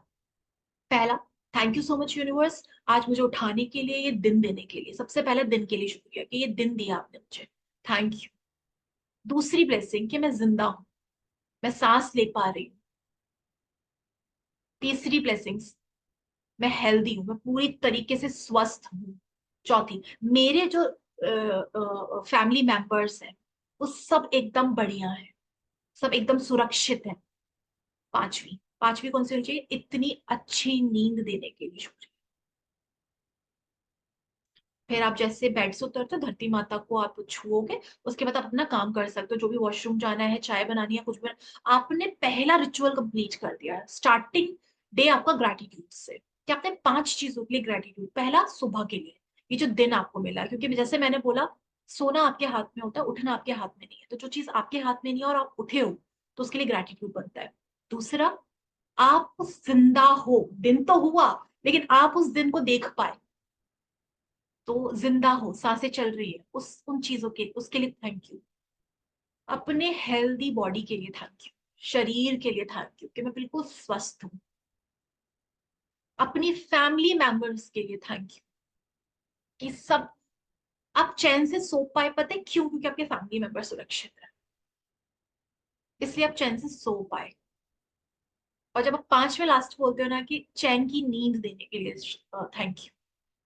पहला, thank you so much universe, आज मुझे उठाने के लिए, ये दिन देने के लिए, सबसे पहले दिन के लिए शुक्रिया कि ये दिन दिया आपने मुझे, थैंक यू। दूसरी ब्लेसिंग कि मैं जिंदा हूं, मैं सांस ले पा रही हूँ। तीसरी ब्लेसिंग्स, मैं हेल्दी हूँ, मैं पूरी तरीके से स्वस्थ हूँ। चौथी, मेरे जो फैमिली मेंबर्स हैं वो सब एकदम बढ़िया है, सब एकदम सुरक्षित है। पांचवी, पांचवी कौन सी होनी चाहिए? इतनी अच्छी नींद देने के लिए शुक्रिया। फिर आप जैसे बेड से उतरते हो, धरती माता को आप छुओगे। उसके बाद आप अपना काम कर सकते हो, जो भी वॉशरूम जाना है, चाय बनानी है, कुछ भी। आपने पहला रिचुअल कंप्लीट कर दिया। स्टार्टिंग डे आपका ग्रेटिट्यूड से, कि आपने 5 चीजों के लिए ग्रेटिट्यूड। पहला, सुबह के लिए, ये जो दिन आपको मिला है, क्योंकि जैसे मैंने बोला, सोना आपके हाथ में होता है, उठना आपके हाथ में नहीं है। तो जो चीज आपके हाथ में नहीं है और आप उठे हो, तो उसके लिए ग्रैटिट्यूड बनता है। दूसरा, आप जिंदा हो, दिन तो हुआ लेकिन आप उस दिन को देख पाए, तो जिंदा हो, सांसें चल रही है, उस उन चीजों के उसके लिए थैंक यू। अपने हेल्दी बॉडी के लिए थैंक यू, शरीर के लिए थैंक यू कि मैं बिल्कुल स्वस्थ हूँ। अपनी फैमिली मेंबर्स के लिए थैंक यू कि सब आप चैन से सो पाए। पता है क्यों? क्योंकि आपके फैमिली मेंबर सुरक्षित है, इसलिए आप चैन से सो पाए। और जब आप पांच में लास्ट बोलते हो ना कि चैन की नींद देने के लिए थैंक यू,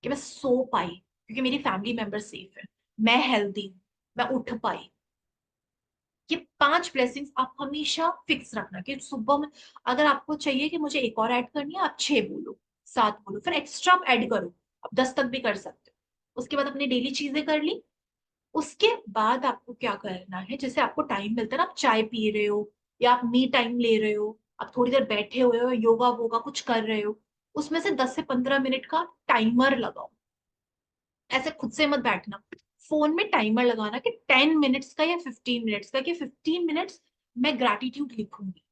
कि मैं सो पाई क्योंकि मेरी फैमिली मेंबर सेफ है, मैं हेल्दी हूँ, मैं उठ पाई। ये पांच ब्लेसिंग्स आप हमेशा फिक्स रखना कि सुबह में अगर आपको चाहिए कि मुझे एक और ऐड करनी है, आप छह बोलो, सात बोलो, फिर एक्स्ट्रा आप ऐड करो, आप 10 तक भी कर सकते हो। उसके बाद अपनी डेली चीजें कर ली। उसके बाद आपको क्या करना है, जैसे आपको टाइम मिलता है ना, आप चाय पी रहे हो या आप मी टाइम ले रहे हो, आप थोड़ी देर बैठे हुए हो, योगा वोगा कुछ कर रहे हो, उसमें से 10 से 15 मिनट का टाइमर लगाओ। ऐसे खुद से मत बैठना, फोन में टाइमर लगाना कि 10 मिनट्स का या 15 मिनट्स का, कि 15 मिनट्स मैं ग्रैटिट्यूड लिखूंगी।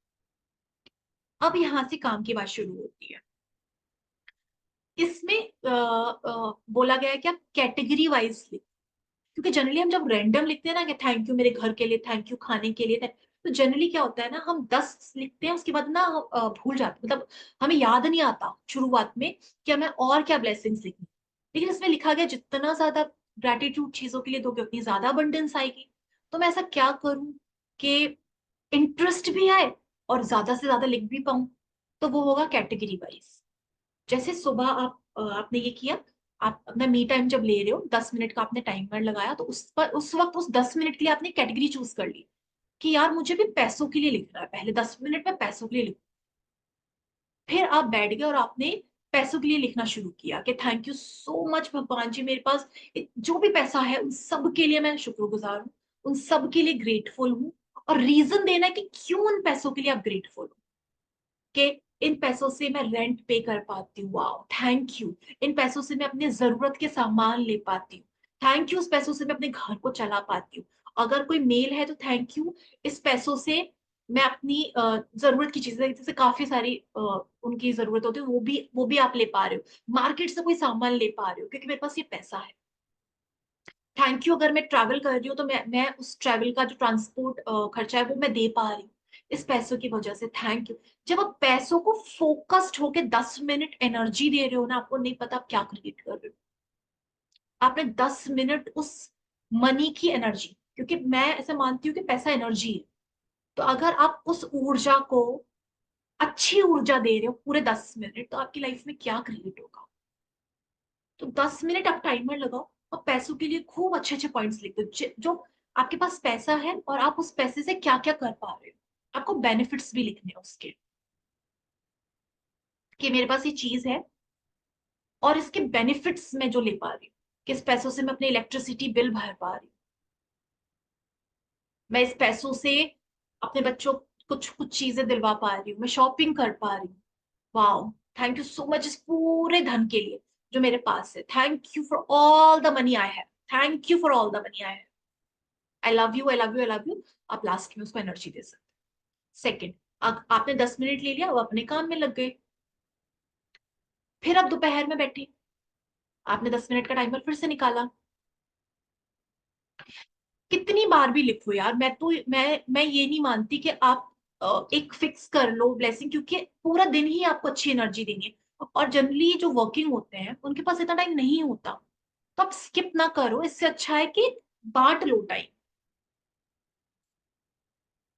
अब यहां से काम की बात शुरू होती है। इसमें बोला गया है कि आप कैटेगरी वाइज लिख, क्योंकि जनरली हम जब रैंडम लिखते हैं ना कि थैंक यू मेरे घर के लिए, थैंक यू खाने के लिए, तो जनरली क्या होता है ना, हम 10 लिखते हैं, उसके बाद ना भूल जाते, मतलब हमें याद नहीं आता शुरुआत में कि हमें और क्या ब्लेसिंग्स लिखनी। लेकिन इसमें लिखा गया जितना ज्यादा ग्रेटिट्यूड चीजों के लिए दोगे उतनी ज्यादा अबंडेंस आएगी। तो मैं ऐसा क्या करूं कि इंटरेस्ट भी आए और ज्यादा से ज्यादा लिख भी पाऊं? तो वो होगा कैटेगरी वाइज। जैसे सुबह आपने ये किया, आप अपना मी टाइम जब ले रहे हो, 10 मिनट का आपने टाइमर लगाया, तो उस पर उस वक्त उस 10 मिनट के लिए आपने कैटेगरी चूज कर ली कि यार मुझे भी पैसों के लिए लिखना है, पहले 10 मिनट में पैसों के लिए लिख। फिर आप बैठ गए और आपने पैसों के लिए लिखना शुरू किया कि थैंक यू सो मच भगवान जी, मेरे पास जो भी पैसा है उन सब के लिए मैं शुक्रगुजार हूँ, उन सब के लिए ग्रेटफुल हूँ। और रीजन देना है कि क्यों उन पैसों के लिए आप ग्रेटफुल हो, कि इन पैसों से मैं रेंट पे कर पाती हूँ, वाओ थैंक यू। इन पैसों से मैं अपने जरूरत के सामान ले पाती हूँ, थैंक यू। इस पैसों से मैं अपने घर को चला पाती हूँ। अगर कोई मेल है तो थैंक यू, इस पैसों से मैं अपनी जरूरत की चीजें, जैसे काफी सारी उनकी जरूरत होती है, वो भी आप ले पा रहे हो, मार्केट से कोई सामान ले पा रहे हो क्योंकि मेरे पास ये पैसा है। थैंक यू, अगर मैं ट्रैवल कर रही हूँ तो मैं उस ट्रैवल का जो ट्रांसपोर्ट खर्चा है वो मैं दे पा रही हूँ इस पैसों की वजह से, थैंक यू। जब आप पैसों को फोकस्ड होके 10 मिनट एनर्जी दे रहे हो ना, आपको नहीं पता आप क्या क्रिएट कर रहे हो। आपने 10 मिनट उस मनी की एनर्जी, क्योंकि मैं ऐसा मानती हूँ कि पैसा एनर्जी है, तो अगर आप उस ऊर्जा को, अच्छी ऊर्जा दे रहे हो पूरे 10 मिनट, तो आपकी लाइफ में क्या क्रिएट होगा। तो 10 मिनट आप टाइमर लगाओ और पैसों के लिए खूब अच्छे अच्छे पॉइंट्स लिख दो, जो आपके पास पैसा है और आप उस पैसे से क्या क्या कर पा रहे हो। आपको बेनिफिट्स भी लिखने हैं उसके, कि मेरे पास ये चीज है और इसके बेनिफिट्स मैं जो ले पा रही हूँ, किस पैसों से मैं अपने इलेक्ट्रिसिटी बिल भर पा रही हूँ, मैं इस पैसों से अपने बच्चों कुछ कुछ चीजें दिलवा पा रही हूँ, मैं शॉपिंग कर पा रही हूँ। Wow, thank you so much इस पूरे धन के लिए जो मेरे पास है, thank you for all the money I have, thank you for all the money I have, I love you, I love you, I love you. आप लास्ट में उसको एनर्जी दे सकते। सेकेंड, आपने 10 मिनट ले लिया, अब अपने काम में लग गए। फिर आप दोपहर में बैठे, आपने 10 मिनट का टाइमर फिर से निकाला। कितनी बार भी लिखो यार, मैं ये नहीं मानती कि आप एक फिक्स कर लो ब्लेसिंग, क्योंकि पूरा दिन ही आपको अच्छी एनर्जी देंगे। और जनरली जो वर्किंग होते हैं उनके पास इतना टाइम नहीं होता, तो आप स्किप ना करो, इससे अच्छा है कि बांट लो टाइम।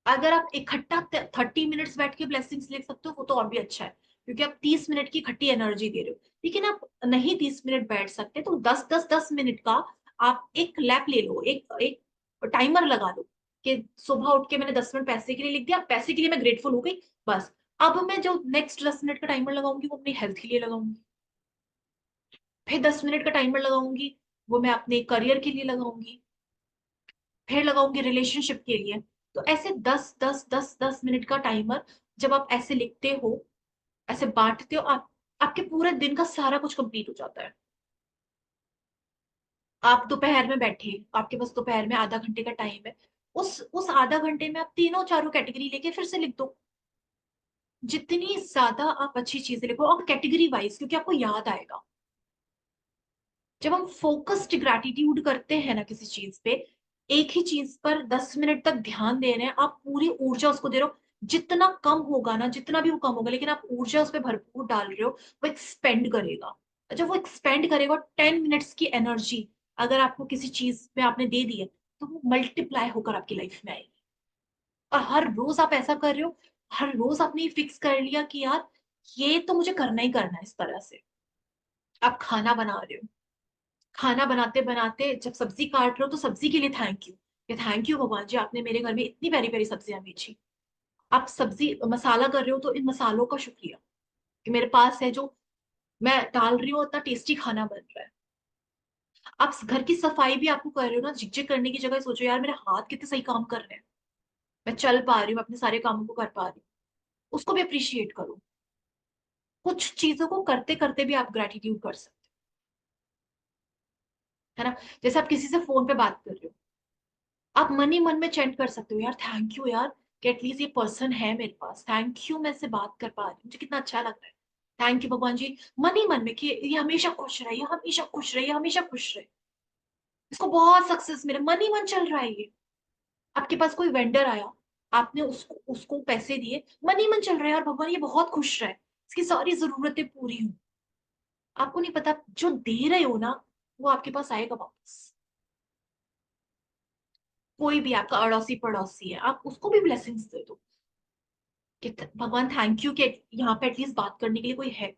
अगर आप इकट्ठा 30 मिनट्स बैठ के ब्लेसिंग्स लिख सकते हो वो तो और भी अच्छा है, क्योंकि आप 30 मिनट की इकट्ठी एनर्जी दे रहे हो। लेकिन आप नहीं 30 मिनट बैठ सकते तो 10 10 10 मिनट का आप एक लैप ले लो, एक एक टाइमर लगा लो कि सुबह उठ के मैंने 10 मिनट पैसे के लिए लिख दिया, पैसे के लिए मैं ग्रेटफुल हो गई, बस। अब मैं जो नेक्स्ट 10 मिनट का टाइमर लगाऊंगी वो अपनी हेल्थ के लिए लगाऊंगी, फिर 10 मिनट का टाइमर लगाऊंगी वो मैं अपने करियर के लिए लगाऊंगी, फिर लगाऊंगी रिलेशनशिप के लिए। तो ऐसे 10 10 10 10 मिनट का टाइमर जब आप ऐसे लिखते हो, ऐसे बांटते हो, आपके पूरे दिन का सारा कुछ कंप्लीट हो जाता है। आप दोपहर में बैठे, आपके पास दोपहर में आधा घंटे का टाइम है, उस आधा घंटे में आप तीनों चारों कैटेगरी लेके फिर से लिख दो। जितनी ज्यादा आप अच्छी चीजें लिखो और कैटेगरी वाइज, क्योंकि आपको याद आएगा। जब हम फोकस्ड ग्रैटिट्यूड करते हैं ना किसी चीज पे, एक ही चीज पर 10 मिनट तक ध्यान दे रहे हैं, आप पूरी ऊर्जा उसको दे रहे हो। जितना कम होगा ना, जितना भी वो कम होगा, लेकिन आप ऊर्जा उस पर भरपूर डाल रहे हो, वो एक्सपेंड करेगा। जब वो एक्सपेंड करेगा, 10 मिनट्स की एनर्जी अगर आपको किसी चीज में आपने दे दी है, तो वो मल्टीप्लाई होकर आपकी लाइफ में आएगी। और हर रोज आप ऐसा कर रहे हो, हर रोज आपने फिक्स कर लिया कि यार ये तो मुझे करना ही करना है। इस तरह से आप खाना बना रहे हो, खाना बनाते बनाते जब सब्जी काट रहे हो, तो सब्जी के लिए थैंक यू, कि थैंक यू भगवान जी, आपने मेरे घर में इतनी प्यारी प्यारी सब्जियां भेजी। आप सब्जी मसाला कर रहे हो, तो इन मसालों का शुक्रिया कि मेरे पास है, जो मैं डाल रही हूँ, इतना टेस्टी खाना बन रहा है। आप घर की सफाई भी आपको कर रहे हो ना, झिकझिक करने की जगह सोचो यार मेरे हाथ कितने सही काम कर रहे हैं, मैं चल पा रही हूँ, अपने सारे कामों को कर पा रही हूँ। उसको भी अप्रिशिएट करो। कुछ चीजों को करते करते भी आप ग्रेटिट्यूड कर सकते हो, है ना। जैसे आप किसी से फोन पे बात कर रहे हो, आप मन ही मन में चैंट कर सकते हो, यार थैंक यू यार, कि एटलीस्ट ये पर्सन है मेरे पास, थैंक यू मैं इससे बात कर पा रही हूँ, मुझे कितना अच्छा लग रहा है। थैंक यू भगवान जी, मन ही मन में, कि ये हमेशा खुश रहे, ये हमेशा खुश रहे, ये हमेशा खुश रहे, इसको बहुत सक्सेस मिले, मन ही मन चल रहा है ये। आपके पास कोई वेंडर आया, आपने उसको उसको पैसे दिए, मन ही मन चल रहा है, यार भगवान ये बहुत खुश रहे, इसकी सारी जरूरतें पूरी हुई। आपको नहीं पता जो दे रहे हो ना, वो आपके पास आएगा वापस। कोई भी आपका अड़ोसी पड़ोसी है, आप उसको भी ब्लेसिंग्स दे दो कि भगवान थैंक यू कि यहाँ पे एटलीस्ट बात करने के लिए कोई है,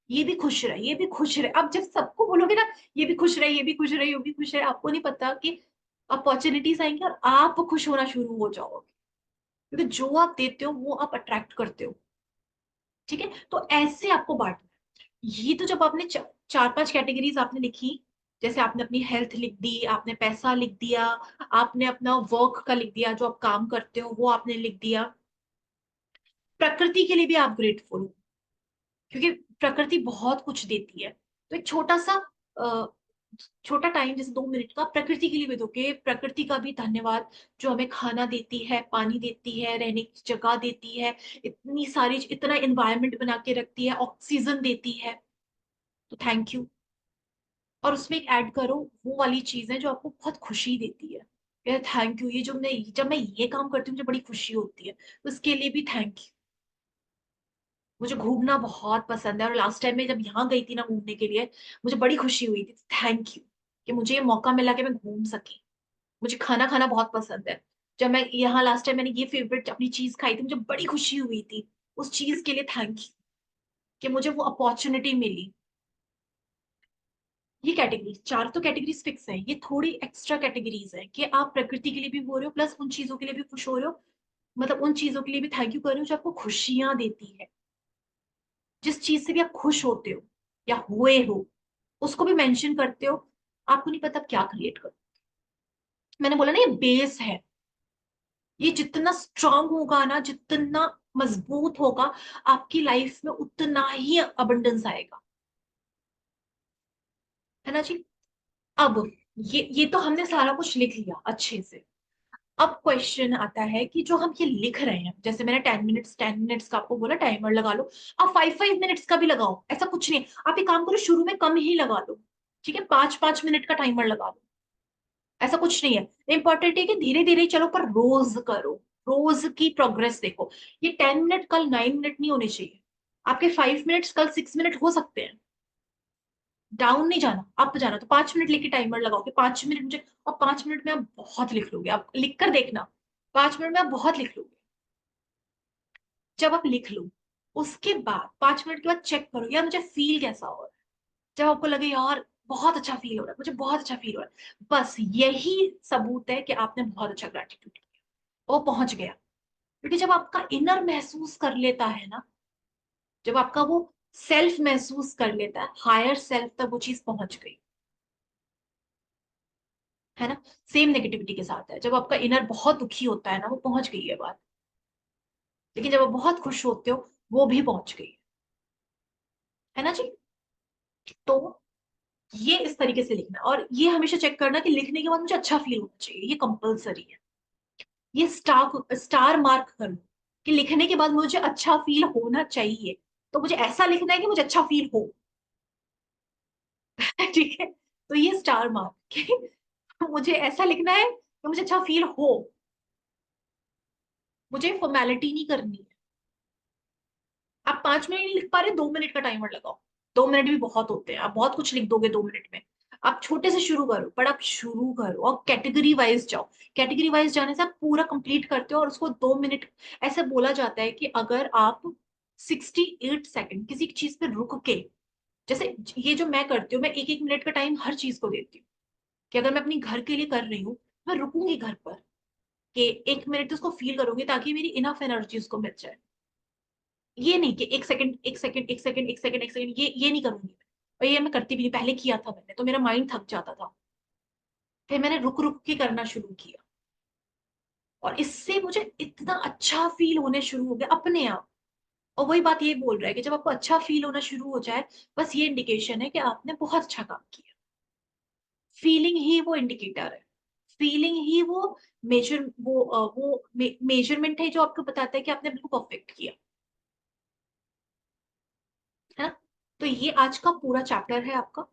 ये भी खुश रहे, ये भी खुश रहे। आप जब सबको बोलोगे ना, ये भी खुश रहे, ये भी खुश रहे, ये भी खुश रहे, आपको नहीं पता कि अपॉर्चुनिटीज आएंगी और आप खुश होना शुरू हो जाओगे, क्योंकि जो आप देते हो वो आप अट्रैक्ट करते हो। ठीक है, तो ऐसे आपको बांटना है। ये तो जब आपने चार पांच कैटेगरीज आपने लिखी, जैसे आपने अपनी हेल्थ लिख दी, आपने पैसा लिख दिया, आपने अपना वर्क का लिख दिया, जो आप काम करते हो वो आपने लिख दिया। प्रकृति के लिए भी आप ग्रेटफुल हो, क्योंकि प्रकृति बहुत कुछ देती है। तो एक छोटा सा अ, छोटा टाइम, जैसे 2 मिनट का, प्रकृति के लिए भी दो, कि प्रकृति का भी धन्यवाद, जो हमें खाना देती है, पानी देती है, रहने की जगह देती है, इतनी सारी, इतना एनवायरनमेंट बना के रखती है, ऑक्सीजन देती है, तो थैंक यू। और उसमें एक ऐड करो वो वाली चीजें जो आपको बहुत खुशी देती है, यार थैंक यू, ये जो मैं, जब मैं ये काम करती हूँ मुझे बड़ी खुशी होती है, तो उसके लिए भी थैंक यू। मुझे घूमना बहुत पसंद है, और लास्ट टाइम में जब यहाँ गई थी ना घूमने के लिए, मुझे बड़ी खुशी हुई थी, थैंक यू कि मुझे ये मौका मिला कि मैं घूम सकी। मुझे खाना खाना बहुत पसंद है, जब मैं यहाँ लास्ट टाइम मैंने ये फेवरेट अपनी चीज खाई थी, मुझे बड़ी खुशी हुई थी, उस चीज के लिए थैंक यू कि मुझे वो अपॉर्चुनिटी मिली। ये कैटेगरी, चार तो कैटेगरीज फिक्स है, ये थोड़ी एक्स्ट्रा कैटेगरीज है कि आप प्रकृति के लिए भी बोल रहे हो, प्लस उन चीजों के लिए भी खुश हो रहे हो, मतलब उन चीजों के लिए भी थैंक यू कर रहे हो जो आपको खुशियां देती है। जिस चीज से भी आप खुश होते हो या हुए हो, उसको भी मेंशन करते हो। आपको नहीं पता आप क्या क्रिएट करो। मैंने बोला ना, ये बेस है, ये जितना स्ट्रांग होगा ना, जितना मजबूत होगा, आपकी लाइफ में उतना ही अबंडेंस आएगा, है ना जी। अब ये तो हमने सारा कुछ लिख लिया अच्छे से। अब क्वेश्चन आता है कि जो हम ये लिख रहे हैं, जैसे मैंने 10 मिनट्स का आपको बोला टाइमर लगा लो, आप 5 5 मिनट्स का भी लगाओ, ऐसा कुछ नहीं है। आप एक काम करो, शुरू में कम ही लगा लो, ठीक है, 5 5 मिनट का टाइमर लगा लो, ऐसा कुछ नहीं है। इंपॉर्टेंट है कि धीरे धीरे चलो, पर रोज करो, रोज की प्रोग्रेस देखो। ये 10 मिनट कल 9 मिनट नहीं होने चाहिए, आपके 5 मिनट्स कल 6 मिनट हो सकते हैं। डाउन नहीं जाना, अप जाना। तो 5 मिनट लेके टाइमर लगाओगे, 5 मिनट मुझे, और 5 मिनट में आप बहुत लिख लोगे, आप लिख कर देखना, 5 मिनट में आप बहुत लिख लोगे। जब आप लिख लो, उसके बाद 5 मिनट के बाद चेक करो, यार मुझे फील कैसा हो रहा है। जब आपको लगे यार बहुत अच्छा फील हो रहा है, मुझे बहुत अच्छा फील हो रहा है, बस यही सबूत है कि आपने बहुत अच्छा ग्रेटिट्यूड किया, वो पहुंच गया। क्योंकि जब आपका इनर महसूस कर लेता है ना, जब आपका वो सेल्फ महसूस कर लेता है, हायर सेल्फ तक वो चीज पहुंच गई, है ना। सेम नेगेटिविटी के साथ है, जब आपका इनर बहुत दुखी होता है ना, वो पहुंच गई है बात। लेकिन जब आप बहुत खुश होते हो, वो भी पहुंच गई है ना जी। तो ये इस तरीके से लिखना है। और ये हमेशा चेक करना कि लिखने के बाद मुझे अच्छा फील होना चाहिए, ये कंपलसरी है। ये स्टार स्टार मार्क कर लो कि लिखने के बाद मुझे अच्छा फील होना चाहिए। तो मुझे ऐसा लिखना है कि मुझे अच्छा फील हो। ठीक है, तो ये स्टार मार्क कि मुझे ऐसा लिखना है कि मुझे अच्छा फील हो। मुझे फॉर्मेलिटी नहीं करनी है। आप 5 मिनट नहीं लिख पा रहे, 2 मिनट का टाइमर लगाओ। 2 मिनट भी बहुत होते हैं, आप बहुत कुछ लिख दोगे 2 मिनट में। आप छोटे से शुरू करो, पर आप शुरू करो और कैटेगरी वाइज जाओ। कैटेगरी वाइज जाने से आप पूरा कंप्लीट करते हो और उसको 2 मिनट। ऐसे बोला जाता है कि अगर आप 68 सेकंड किसी चीज पे रुक के, जैसे ये जो मैं करती हूँ, मैं 1-1 मिनट का टाइम हर चीज को देती हूँ। कि अगर मैं अपनी घर के लिए कर रही हूँ, मैं रुकूंगी घर पर कि 1 मिनट उसको फील करूंगी ताकि मेरी इनफ एनर्जी उसको मिल जाए। ये नहीं कि 1 second 1 second 1 second 1 second 1 second, ये नहीं करूंगी मैं। और ये मैं करती भी नहीं, पहले किया था मैंने तो मेरा माइंड थक जाता था। फिर मैंने रुक रुक के करना शुरू किया और इससे मुझे इतना अच्छा फील होने शुरू हो गया अपने आप। और वही बात ये बोल रहा है कि जब आपको अच्छा फील होना शुरू हो जाए, बस ये इंडिकेशन है कि आपने बहुत अच्छा काम किया। फीलिंग ही वो इंडिकेटर है। फीलिंग ही वो मेजरमेंट है जो आपको बताता है कि आपने बिल्कुल परफेक्ट किया। है ना? तो ये आज का पूरा चैप्टर है आपका।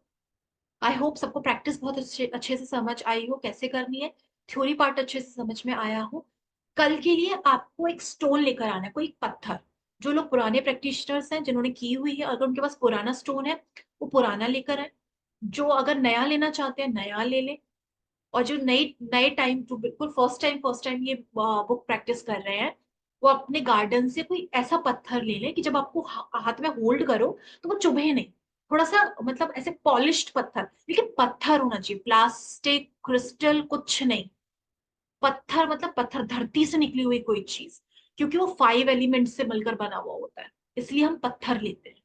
आई होप सबको प्रैक्टिस बहुत अच्छे अच्छे से समझ आई हो कैसे करनी है। थ्योरी पार्ट अच्छे से समझ में आया हो। कल के लिए आपको एक स्टोन लेकर आना है, कोई पत्थर। जो लोग पुराने प्रैक्टिशनर्स हैं जिन्होंने की हुई है, अगर उनके पास पुराना स्टोन है, वो पुराना लेकर आए। जो अगर नया लेना चाहते हैं, नया ले लें। और जो नए नए टाइम, जो बिल्कुल फर्स्ट टाइम ये बुक प्रैक्टिस कर रहे हैं, वो अपने गार्डन से कोई ऐसा पत्थर ले लें कि जब आपको हाथ में होल्ड करो तो वो चुभे नहीं। थोड़ा सा मतलब ऐसे पॉलिश्ड पत्थर, लेकिन पत्थर होना चाहिए, प्लास्टिक क्रिस्टल कुछ नहीं। पत्थर मतलब पत्थर, धरती से निकली हुई कोई चीज। क्योंकि वो 5 एलिमेंट से मिलकर बना हुआ होता है, इसलिए हम पत्थर लेते हैं।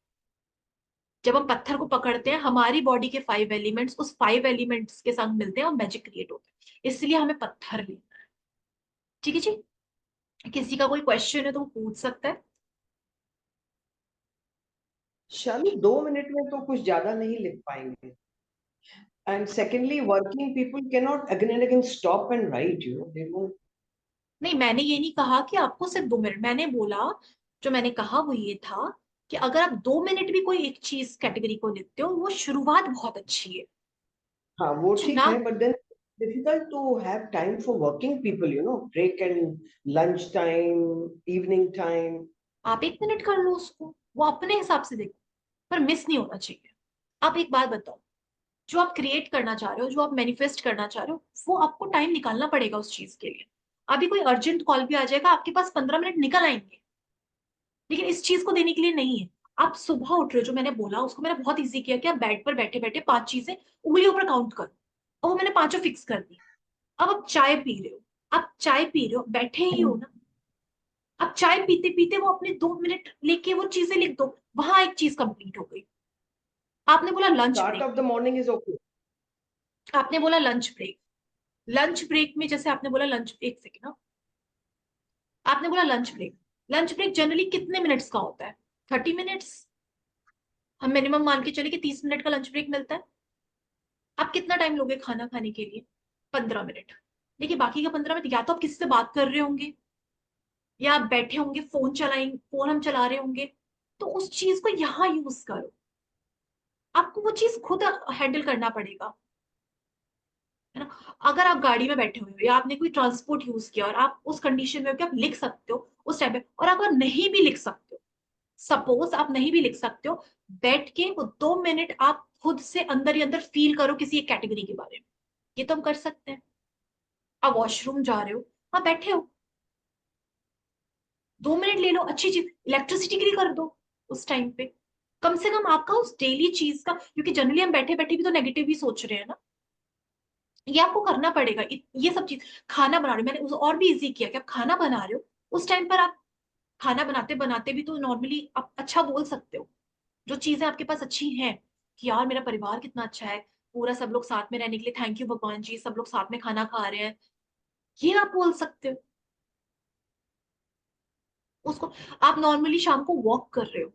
जब हम पत्थर को पकड़ते हैं, हमारी बॉडी के 5 एलिमेंट्स उस 5 एलिमेंट्स के संग मिलते हैं और मैजिक क्रिएट होता है, इसलिए हमें पत्थर लेना है। ठीक है जी। किसी का कोई क्वेश्चन है तो वो पूछ सकता है। शामी 2 मिनट में तो कुछ ज्यादा नहीं लिख पाएंगे. And secondly, working people cannot again and again stop and write. They won't. नहीं, मैंने ये नहीं कहा कि आपको सिर्फ 2 मिनट, मैंने बोला, जो मैंने कहा वो ये था कि अगर आप 2 मिनट भी कोई एक चीज कैटेगरी को लिखते हो, वो शुरुआत बहुत अच्छी है। हाँ, वो अच्छा ठीक ना? है, but then difficult to have time for working people. Break and lunch time, evening time. आप 1 मिनट कर लो उसको, वो अपने हिसाब से देखो, पर मिस नहीं होना चाहिए। आप एक बात बताओ, जो आप क्रिएट करना चाह रहे हो, जो आप मैनिफेस्ट करना चाह रहे हो, वो आपको टाइम निकालना पड़ेगा उस चीज के लिए। अभी कोई अर्जेंट कॉल भी आ जाएगा, आपके पास 15 मिनट निकल आएंगे, लेकिन इस चीज को देने के लिए नहीं है। आप सुबह उठ रहे हो, जो मैंने बोला उसको मैंने बहुत इजी किया कि आप बेड पर बैठे बैठे 5 चीजें उंगलियों पर काउंट करो। और वो मैंने पांचों फिक्स कर दी। अब आप चाय पी रहे हो, आप चाय पी रहे हो, बैठे ही हो ना। आप चाय पीते पीते वो अपने 2 मिनट लेके वो चीजें लिख दो, वहां एक चीज कंप्लीट हो गई। आपने बोला lunch Start break. of the morning is okay. आपने बोला लंच ब्रेक। लंच ब्रेक में जैसे आपने बोला लंच, एक सेकेंड ना, आपने बोला lunch break. Lunch break generally कितने मिनट्स का होता है? 30 मिनट्स। हम मिनिमम मान के चले कि 30 मिनट का लंच ब्रेक मिलता है। आप कितना टाइम लोगे खाना खाने के लिए? 15 मिनट। देखिए बाकी का 15 मिनट या तो आप किसी से बात कर रहे होंगे, या आप बैठे होंगे फोन चलाएंगे, फोन हम चला रहे होंगे। तो उस चीज को यहाँ यूज करो। आपको वो चीज खुद हैंडल करना पड़ेगा। है ना? अगर आप गाड़ी में बैठे हुए हो या आपने कोई ट्रांसपोर्ट यूज किया और आप उस कंडीशन में हो कि आप लिख सकते हो उस टाइम पे, और अगर नहीं भी लिख सकते हो, सपोज आप नहीं भी लिख सकते हो, बैठ के वो 2 मिनट आप खुद से अंदर ही अंदर फील करो किसी एक कैटेगरी के बारे में। ये तो हम कर सकते हैं। आप वॉशरूम जा रहे हो, हाँ बैठे हो, 2 मिनट ले लो, अच्छी चीज इलेक्ट्रिसिटी के लिए कर दो उस टाइम पे। कम से कम आपका उस डेली चीज का, क्योंकि जनरली हम बैठे बैठे भी तो नेगेटिव ही सोच रहे हैं ना। ये आपको करना पड़ेगा। ये सब चीज, खाना बना रहे हो, मैंने और भी इजी किया कि आप खाना बना रहे हो, उस टाइम पर आप खाना बनाते बनाते भी तो नॉर्मली आप अच्छा बोल सकते हो। जो चीजें आपके पास अच्छी हैं, कि यार मेरा परिवार कितना अच्छा है, पूरा सब लोग साथ में रहने के लिए थैंक यू भगवान जी, सब लोग साथ में खाना खा रहे हैं, ये आप बोल सकते हो उसको। आप नॉर्मली शाम को वॉक कर रहे हो,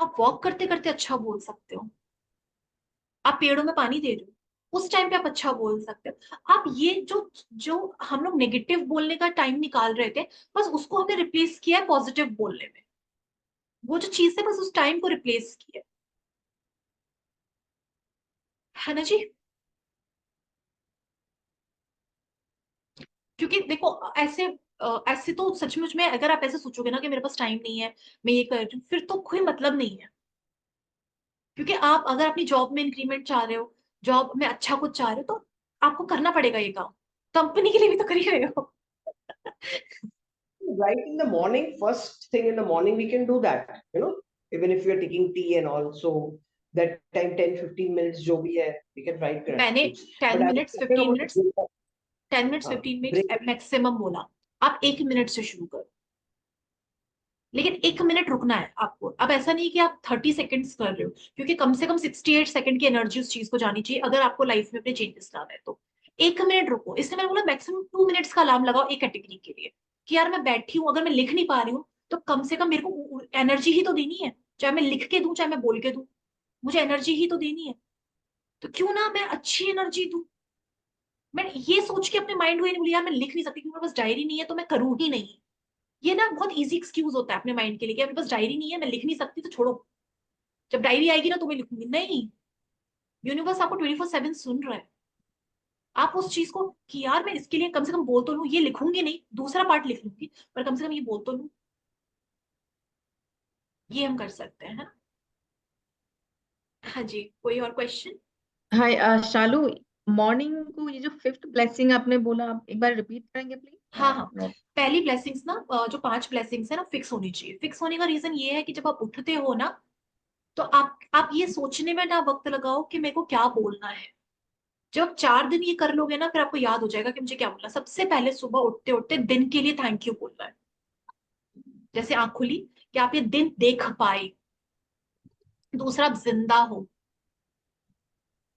आप वॉक करते करते अच्छा बोल सकते हो। आप पेड़ों में पानी दे रहे हो, उस टाइम पे आप अच्छा बोल सकते हो। आप ये जो जो हम लोग नेगेटिव बोलने का टाइम निकाल रहे थे, बस उसको हमने रिप्लेस किया है पॉजिटिव बोलने में। वो जो चीज है बस उस टाइम को रिप्लेस किया है ना जी। क्योंकि देखो ऐसे ऐसे तो सचमुच में अगर आप ऐसे सोचोगे ना कि मेरे पास टाइम नहीं है, मैं ये कर रही हूँ, फिर तो कोई मतलब नहीं है। क्योंकि आप अगर अपनी जॉब में इंक्रीमेंट चाह रहे हो, जॉब में अच्छा कुछ चाह रहे हो, तो आपको करना पड़ेगा ये काम। कंपनी के लिए भी तो कर ही रहे हो। Right in the morning, first thing in the morning, we can do that, even if you're taking tea and all. So that time, 10-15 minutes, jo bhi hai, we can write मैंने gratitudes. Ten But I was minutes talking fifteen about minutes the 10 minutes break, 15 minutes maximum बोला। आप 1 minute से शुरू करो, लेकिन 1 minute रुकना है आपको। अब ऐसा नहीं कि आप 30 सेकेंड्स कर रहे हो, क्योंकि कम से कम 68 सेकेंड की एनर्जी उस चीज को जानी चाहिए अगर आपको लाइफ में अपने चेंजेस लाना है तो। 1 मिनट रुको, इसलिए मैंने बोला मैक्सिमम 2 मिनट्स का अलार्म लगाओ एक कैटेगरी के लिए, कि यार मैं बैठी हूँ, अगर मैं लिख नहीं पा रही हूँ तो कम से कम मेरे को एनर्जी ही तो देनी है। चाहे मैं लिख के दूं चाहे मैं बोल के दूं, मुझे एनर्जी ही तो देनी है। तो क्यों ना मैं अच्छी एनर्जी दूं। मैं ये सोच के अपने माइंड को ये नहीं बोली यार मैं लिख नहीं सकती क्योंकि मेरे पास डायरी नहीं है तो मैं करूँ ही नहीं। ये ना बहुत इजी एक्सक्यूज होता है अपने माइंड के लिए कि मेरे पास डायरी नहीं है, मैं लिख नहीं सकती तो छोड़ो, जब डायरी आएगी ना तो मैं लिखूंगी। नहीं, यूनिवर्स आपको 24/7 सुन रहा है। आप उस चीज को कि यार मैं इसके लिए कम से कम बोल तो लूं, ये लिखूंगी नहीं, दूसरा पार्ट लिख लूंगी, पर कम से कम ये बोल तो लूं। ये हम कर सकते हैं, है ना। हाँ जी, कोई और क्वेश्चन। हाय शालू, मॉर्निंग को ये जो फिफ्थ ब्लेसिंग आपने बोला, आप एक बार रिपीट करेंगे प्लीज? हाँ हाँ, पहली ब्लेसिंग्स ना जो 5 ब्लेसिंग्स है ना फिक्स होनी चाहिए। फिक्स होने का रीजन ये है कि जब आप उठते हो ना, तो आप ये सोचने में ना वक्त लगाओ कि मेरे को क्या बोलना है। जब आप 4 दिन ये कर लोगे ना, फिर आपको याद हो जाएगा कि मुझे क्या बोलना है। सबसे पहले सुबह उठते उठते दिन के लिए थैंक यू बोलना है। जैसे आंख खुली कि आप ये दिन देख पाए। दूसरा, आप जिंदा हो।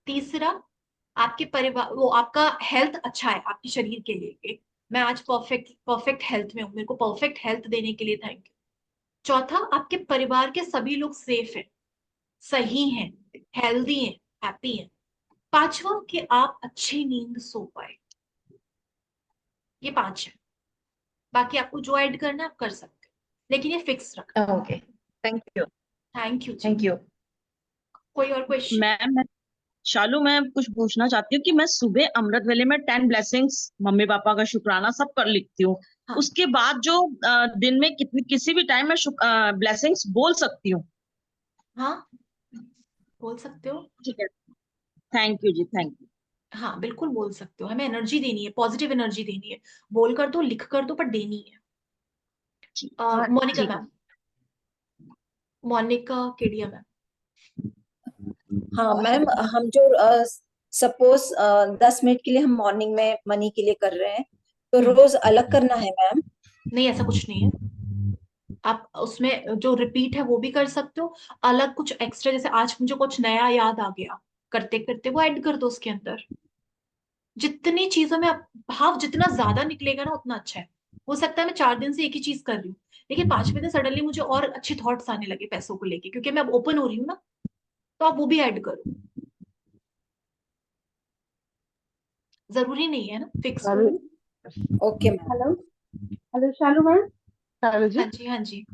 तीसरा, आपके परिवार वो आपका हेल्थ अच्छा है आपके शरीर के लिए कि मैं आज परफेक्ट परफेक्ट हेल्थ में हूँ, मेरे को परफेक्ट हेल्थ देने के लिए थैंक यू। चौथा, आपके परिवार के सभी लोग सेफ हैं, सही हैं, हेल्दी हैं, हैप्पी हैं। पांचवा, कि आप अच्छी नींद सो पाए। ये 5 है। बाकी आपको जो ऐड करना है आप कर सकते हो, लेकिन ये फिक्स रखना। Okay, thank you. Thank you जी। Thank you. कोई और क्वेश्चन। मैं शालू, मैं कुछ पूछना चाहती हूँ कि मैं सुबह अमृत वेले में 10 ब्लेसिंग्स, मम्मी पापा का शुक्राना सब कर लिखती हूँ। हाँ उसके बाद जो दिन में कितनी किसी भी टाइम में ब्लेसिंग्स बोल सकती हूँ? हाँ, बोल सकते हो। ठीक है, थैंक यू जी, थैंक यू हाँ बिल्कुल बोल सकते हो, हमें एनर्जी देनी है, पॉजिटिव एनर्जी देनी है। बोल कर दो, लिख कर दो, पर देनी है। जी। हाँ मोनिका ठीक है। Ma'am, Monica Kedia ma'am. हाँ मैम, हम जो सपोज 10 मिनट के लिए हम मॉर्निंग में मनी के लिए कर रहे हैं, तो रोज अलग करना है मैम? नहीं, ऐसा कुछ नहीं है। आप उसमें जो रिपीट है वो भी कर सकते हो, अलग कुछ एक्स्ट्रा, जैसे आज मुझे कुछ नया याद आ गया करते करते, वो ऐड कर दो उसके अंदर। जितनी चीजों में आप भाव जितना ज्यादा निकलेगा ना उतना अच्छा है। हो सकता है मैं 4 दिन से एक ही चीज कर रही हूँ, लेकिन 5वें दिन सडनली मुझे और अच्छे थॉट्स आने लगे पैसों को लेके, क्योंकि मैं अब ओपन हो रही हूँ ना। तो आप वो भी ऐड करो, जरूरी नहीं है ना फिक्स हो। Hello. Okay ma'am. Hello. Hello Shalu ma'am. Hello जी। हाँ जी, हाँ जी।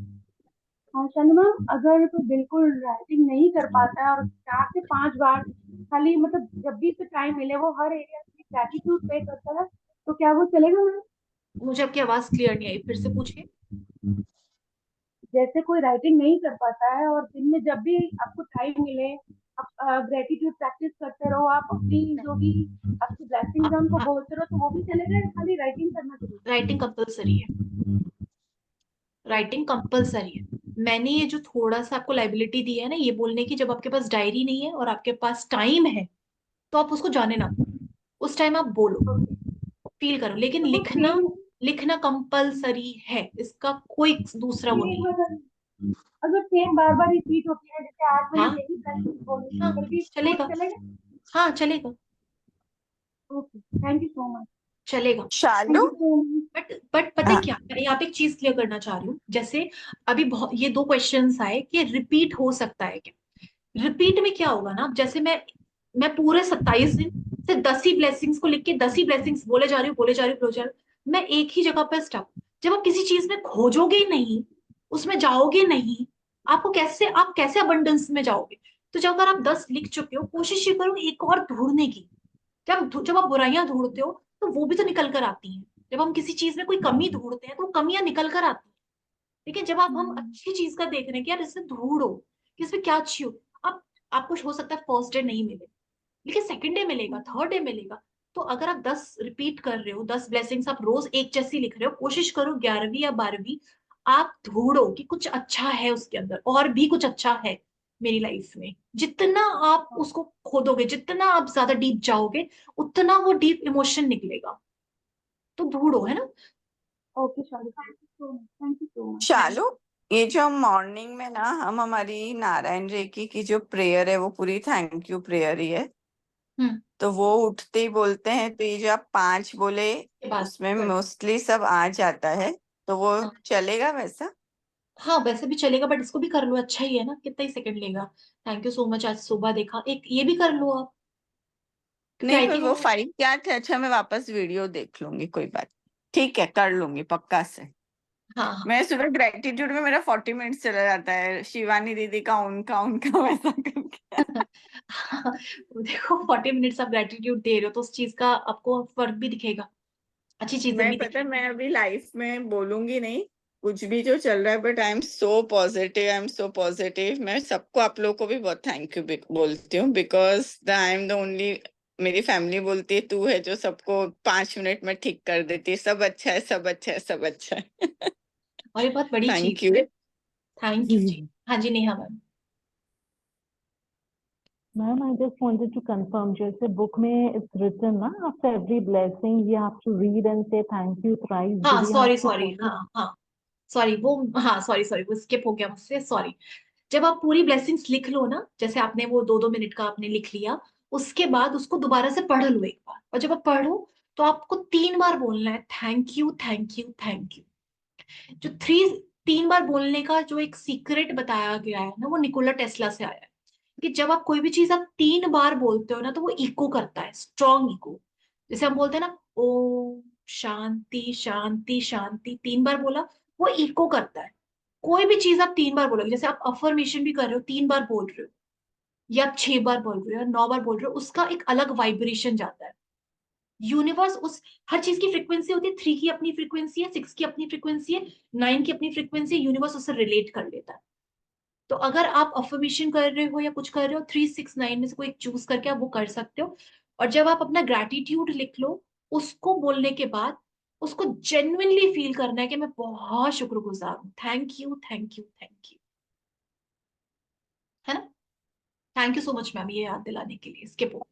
हाँ शालू मैम, अगर कोई बिल्कुल राइटिंग नहीं कर पाता है और 4 से 5 बार खाली मतलब जब भी उसे टाइम मिले वो हर एरिया में ग्रेटिट्यूड पे करता है, तो क्या वो चलेगा मैम? मुझे आपकी आवाज क्लियर नहीं आई, फिर से पूछिए। जैसे कोई राइटिंग नहीं कर पाता है और दिन में जब भी आपको टाइम मिले आप ग्रेटिट्यूड प्रैक्टिस करते रहो, आप अपनी जो भी आपकी ब्लेसिंग्स है उनको बोलते रहो, तो वो भी चलेगा या खाली राइटिंग करना जरूरी राइटिंग कंपलसरी है। राइटिंग कंपलसरी है। मैंने ये जो थोड़ा सा आपको लाइबिलिटी दी है ना ये बोलने की, जब आपके पास डायरी नहीं है और आपके पास टाइम है तो आप उसको जाने ना दो, उस टाइम आप बोलो, है? ओके। फील करो, लेकिन तो वो लिखना, सेम लिखना कंपलसरी है, इसका कोई दूसरा वो नहीं सेम है। अगर सेम बार बार रिपीट होती है, जैसे आज मैंने हाँ यही ब्लेसिंग बोली हाँ, कल भी, तो चलेगा। चलेगा? हाँ चलेगा, okay, thank you so much. चलेगा। Thank Shalu. You so much. But पता है क्या, मैं यहाँ पे एक चीज क्लियर करना चाह रही हूँ। जैसे अभी बहुत ये 2 क्वेश्चंस आए कि रिपीट हो सकता है क्या। रिपीट में क्या होगा ना, जैसे मैं मैं पूरे 27 दिन से 10 ही ब्लेसिंग्स को लिख के 10 ही ब्लेसिंग्स बोले जा रही हूँ, बोले जा रही हूँ, बोले जा रही हूँ, मैं एक ही जगह पर स्टक। जब आप किसी चीज में खोजोगे ही नहीं, उसमें जाओगे नहीं, आप कैसे अबंडेंस में जाओगे? तो जब अगर आप 10 लिख चुके हो, कोशिश ये करो एक और ढूंढने की। जब आप बुराइयां ढूंढते हो तो वो भी तो निकल कर आती हैं। जब हम किसी चीज में कोई कमी ढूंढते हैं तो कमियां निकल कर आती हैं। लेकिन जब हम अच्छी चीज का देख रहे हैं कि यार इससे ढूंढो कि इसमें क्या अच्छी हो, आप आपको हो सकता है फर्स्ट डे नहीं मिले, लेकिन सेकंड डे मिलेगा, थर्ड डे मिलेगा। तो अगर आप 10 रिपीट कर रहे हो, 10 ब्लेसिंग्स आप रोज एक जैसी लिख रहे हो, कोशिश करो 11वीं या 12वीं आप ढूंढो कि कुछ अच्छा है उसके अंदर, और भी कुछ अच्छा है मेरी लाइफ में। जितना आप उसको खोदोगे, जितना आप ज्यादा डीप जाओगे, उतना वो डीप इमोशन निकलेगा। तो ढूंढो, है ना। Okay Shalu, thank you so much, thank you so much. Thank Shalu, ये जो मॉर्निंग में ना हम हमारी नारायण रेकी की जो प्रेयर है वो पूरी थैंक यू प्रेयर ही है, हम्म तो वो उठते ही बोलते हैं, तो ये जो आप 5 बोले के बाद उसमें मोस्टली सब आ जाता है, तो वो हाँ चलेगा वैसा? हाँ, वैसे भी चलेगा, बट इसको भी कर लो, अच्छा ही है ना, कितना ही सेकंड लेगा। थैंक यू सो मच, आज सुबह देखा, एक ये भी कर लो आप, क्योंकि नहीं, आई पर थिंक वो वो। 5 क्या थे? अच्छा, मैं वापस वीडियो देख लूंगी, कोई बात। ठीक है, कर लूंगी पक्का से। हाँ हाँ। मैं सुबह ग्रेटिट्यूड में मेरा 40 मिनट्स चला जाता है, शिवानी दीदी का उनका उनका वैसा करके। हाँ, वो देखो 40 मिनट्स आप ग्रेटिट्यूड दे रहे हो तो उस चीज का आपको फर्क भी दिखेगा, अच्छी चीजें मैं भी पता है, दिखेगी। मैं अभी लाइफ में बोलूंगी नहीं कुछ भी जो चल रहा है, but I am so positive, I am so positive. मैं सबको, आप लोगों को भी बहुत थैंक यू बोलती हूँ, because the I am the only, मेरी फैमिली बोलती है तू है जो सबको 5 मिनट में ठीक कर देती है, सब अच्छा है, सब अच्छा है, सब अच्छा है। और ये बहुत बड़ी थैंक चीज यू। है। थैंक यू जी। हाँ जी, Neha ma'am. Ma'am, I just wanted to confirm, जैसे book में it's written ना, after every blessing you have to read and say thank you thrice. Do हाँ we have sorry to sorry, follow? हाँ हाँ, sorry वो, हाँ सॉरी सॉरी, वो skip हो गया मुझसे, सॉरी। जब आप पूरी ब्लेसिंग्स लिख लो ना, जैसे आपने वो 2-2 मिनट का आपने लिख लिया, उसके बाद उसको दोबारा से पढ़ लो एक बार, और जब आप पढ़ो तो आपको 3 बार बोलना है thank you thank you thank you. जो 3 बार बोलने का जो एक सीक्रेट बताया गया है ना, वो निकोला टेस्ला से आया है, कि जब आप कोई भी चीज आप 3 बार बोलते हो ना, तो वो इको करता है, स्ट्रॉन्ग इको। जैसे हम बोलते हैं ना, ओम शांति शांति शांति, 3 बार बोला, वो इको करता है। कोई भी चीज आप 3 बार बोलोगे, जैसे आप अफर्मेशन भी कर रहे हो, 3 बार बोल रहे हो, या आप 6 बार बोल रहे हो, या 9 बार बोल रहे हो, उसका एक अलग वाइब्रेशन जाता है। यूनिवर्स उस हर चीज की फ्रीक्वेंसी होती है, 3 की अपनी फ्रीक्वेंसी है, 6 की अपनी फ्रीक्वेंसी है, 9 की अपनी फ्रीक्वेंसी है, यूनिवर्स उससे रिलेट कर लेता है। तो अगर आप अफर्मेशन कर रहे हो या कुछ कर रहे हो, 3, 6, 9 में से कोई एक चूज करके आप वो कर सकते हो। और जब आप अपना ग्रैटिट्यूड लिख लो, उसको बोलने के बाद उसको जेन्युइनली फील करना है कि मैं बहुत शुक्रगुजार हूँ, thank you thank you thank you, है ना। Thank you so much ma'am, ये याद दिलाने के लिए, स्किप हो।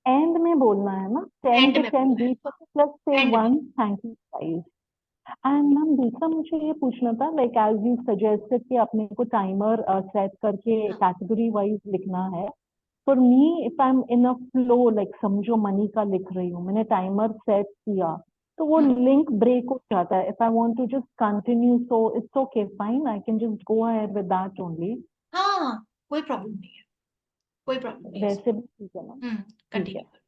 End में बोलना है ना, 10 एंड से में 10 बोलना है, read करके plus say एंड में। one thank you guys. And ma'am दूसरा मुझे ये पूछना था, like as you suggested कि अपने को timer set करके हाँ category wise लिखना है. For me, if I'm in a flow, like समझो मनी का लिख रही हूँ, मैंने timer set किया, तो वो हाँ link break हो जाता है. If I want to just continue, so it's okay, fine, I can just go ahead with that only. हाँ, कोई प्रॉब्लम नहीं है, कोई प्रॉब्लम नहीं है वैसे उसमें। भी ठीक है ना? ठीक है. कंटिन्यू करो।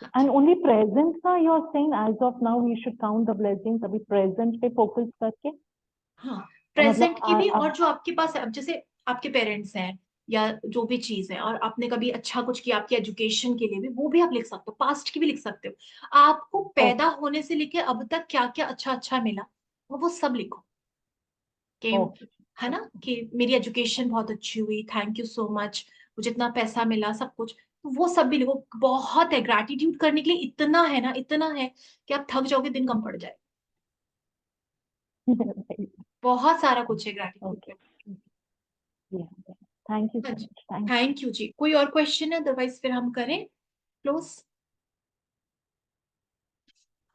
हाँ And जी। only present का you're saying as of now we should count the blessings, अभी present पे focus करके, हाँ, मतलब प्रेजेंट की भी, और जो आपके पास है, अब जैसे आपके पेरेंट्स हैं या जो भी चीज है, और आपने कभी अच्छा कुछ किया आपकी एजुकेशन के लिए भी, वो भी आप लिख सकते हो, पास्ट की भी लिख सकते हो। आपको पैदा okay, होने से लेके अब तक क्या क्या अच्छा अच्छा मिला, वो सब लिखो, कि okay, है ना, कि मेरी एजुकेशन बहुत अच्छी हुई, थैंक यू सो मच, मुझे इतना पैसा मिला, सब कुछ, तो वो सब भी लिखो। बहुत है ग्रैटिट्यूड करने के लिए, इतना है ना, इतना है कि आप थक जाओगे, दिन कम पड़ जाए। right, बहुत सारा कुछ है ग्रैटिट्यूड okay, पे। yeah, yeah. Thank you हाँ so जी, much, thank you. Thank you जी। कोई और क्वेश्चन है? अदरवाइज फिर हम करें क्लोज।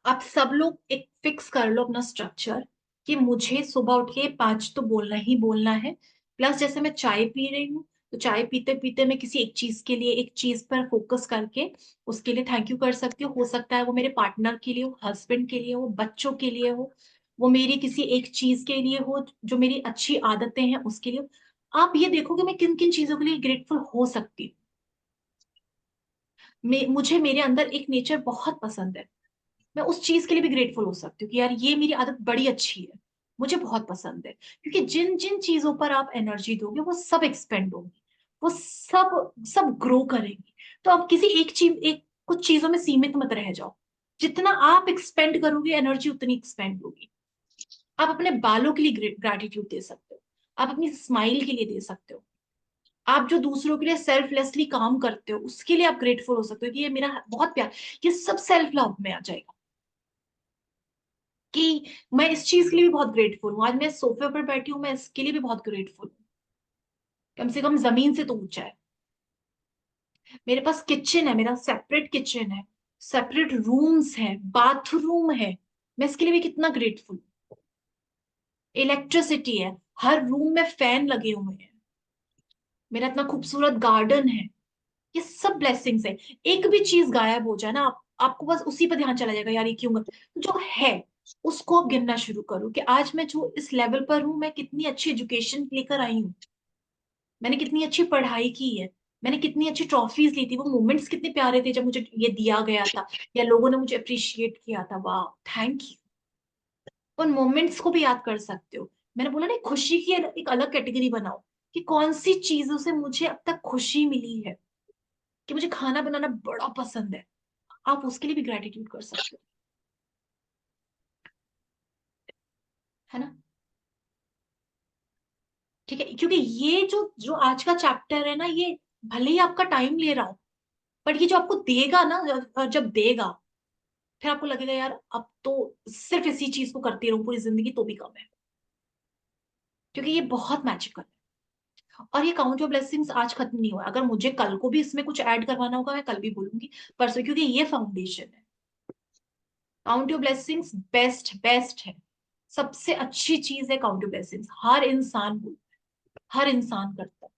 आप सब लोग एक फिक्स कर लो अपना स्ट्रक्चर, कि मुझे सुबह उठ के 5 तो बोलना ही बोलना है। प्लस जैसे मैं चाय पी रही हूँ, तो चाय पीते पीते मैं किसी एक चीज के लिए, एक चीज पर फोकस करके उसके लिए थैंक यू कर सकती हूँ। हो सकता है वो मेरे पार्टनर के लिए हो, हस्बैंड के लिए हो, बच्चों के लिए हो, वो मेरी किसी एक चीज के लिए हो, जो मेरी अच्छी आदतें हैं उसके लिए हो। आप ये देखो कि मैं किन किन चीजों के लिए ग्रेटफुल हो सकती हूँ। मुझे मेरे अंदर एक नेचर बहुत पसंद है, मैं उस चीज के लिए भी ग्रेटफुल हो सकती हूँ कि यार ये मेरी आदत बड़ी अच्छी है, मुझे बहुत पसंद है। क्योंकि जिन जिन चीजों पर आप एनर्जी दोगे वो सब एक्सपेंड होंगी, वो सब सब ग्रो करेंगी। तो आप किसी एक कुछ चीजों में सीमित मत रह जाओ। जितना आप एक्सपेंड करोगे एनर्जी उतनी एक्सपेंड होगी। आप अपने बालों के लिए ग्रेटिट्यूड दे सकते हो, आप अपनी स्माइल के लिए दे सकते हो, आप जो दूसरों के लिए सेल्फलेसली काम करते हो उसके लिए आप ग्रेटफुल हो सकते हो कि ये मेरा बहुत प्यार, ये सब सेल्फ लव में आ जाएगा। कि मैं इस चीज के लिए भी बहुत ग्रेटफुल हूँ, आज मैं सोफे पर बैठी हूँ, मैं इसके लिए भी बहुत ग्रेटफुल हूँ, कम से कम जमीन से तो ऊंचा है। मेरे पास किचन है, मेरा सेपरेट किचन है, सेपरेट रूम्स है, बाथरूम है, मैं इसके लिए भी कितना ग्रेटफुल हूँ। इलेक्ट्रिसिटी है, हर रूम में फैन लगे हुए हैं, मेरा इतना खूबसूरत गार्डन है, ये सब ब्लेसिंग्स है। एक भी चीज गायब हो जाए ना, आपको बस उसी पर ध्यान चला जाएगा, यार ये क्यों तो जो है उसको आप गिनना शुरू करो कि आज मैं जो इस लेवल पर हूं, मैं कितनी अच्छी एजुकेशन लेकर आई हूँ, मैंने कितनी अच्छी पढ़ाई की है, मैंने कितनी अच्छी ट्रॉफीज ली थी, वो मोमेंट्स कितने प्यारे थे जब मुझे ये दिया गया था या लोगों ने मुझे अप्रिशिएट किया था, वाह थैंक यू। उन मोमेंट्स को भी याद कर सकते हो। मैंने बोला ना, खुशी की एक अलग कैटेगरी बनाओ कि कौन सी चीजों से मुझे अब तक खुशी मिली है। कि मुझे खाना बनाना बड़ा पसंद है, आप उसके लिए भी ग्रेटिट्यूड कर सकते हो, है ना। ठीक है, क्योंकि ये जो जो आज का चैप्टर है ना, ये भले ही आपका टाइम ले रहा हो, पर ये जो आपको देगा ना, जब देगा फिर आपको लगेगा यार अब तो सिर्फ इसी चीज को करती रहूं पूरी जिंदगी तो भी कम है। क्योंकि ये बहुत मैजिकल है। और ये काउंट योर ब्लेसिंग्स आज खत्म नहीं हुआ, अगर मुझे कल को भी इसमें कुछ ऐड करवाना होगा मैं कल भी बोलूंगी, परसों, क्योंकि ये फाउंडेशन है। Count your blessings best best है, सबसे अच्छी चीज है काउंट योर ब्लेसिंग्स। हर इंसान बोलता है, हर इंसान करता है।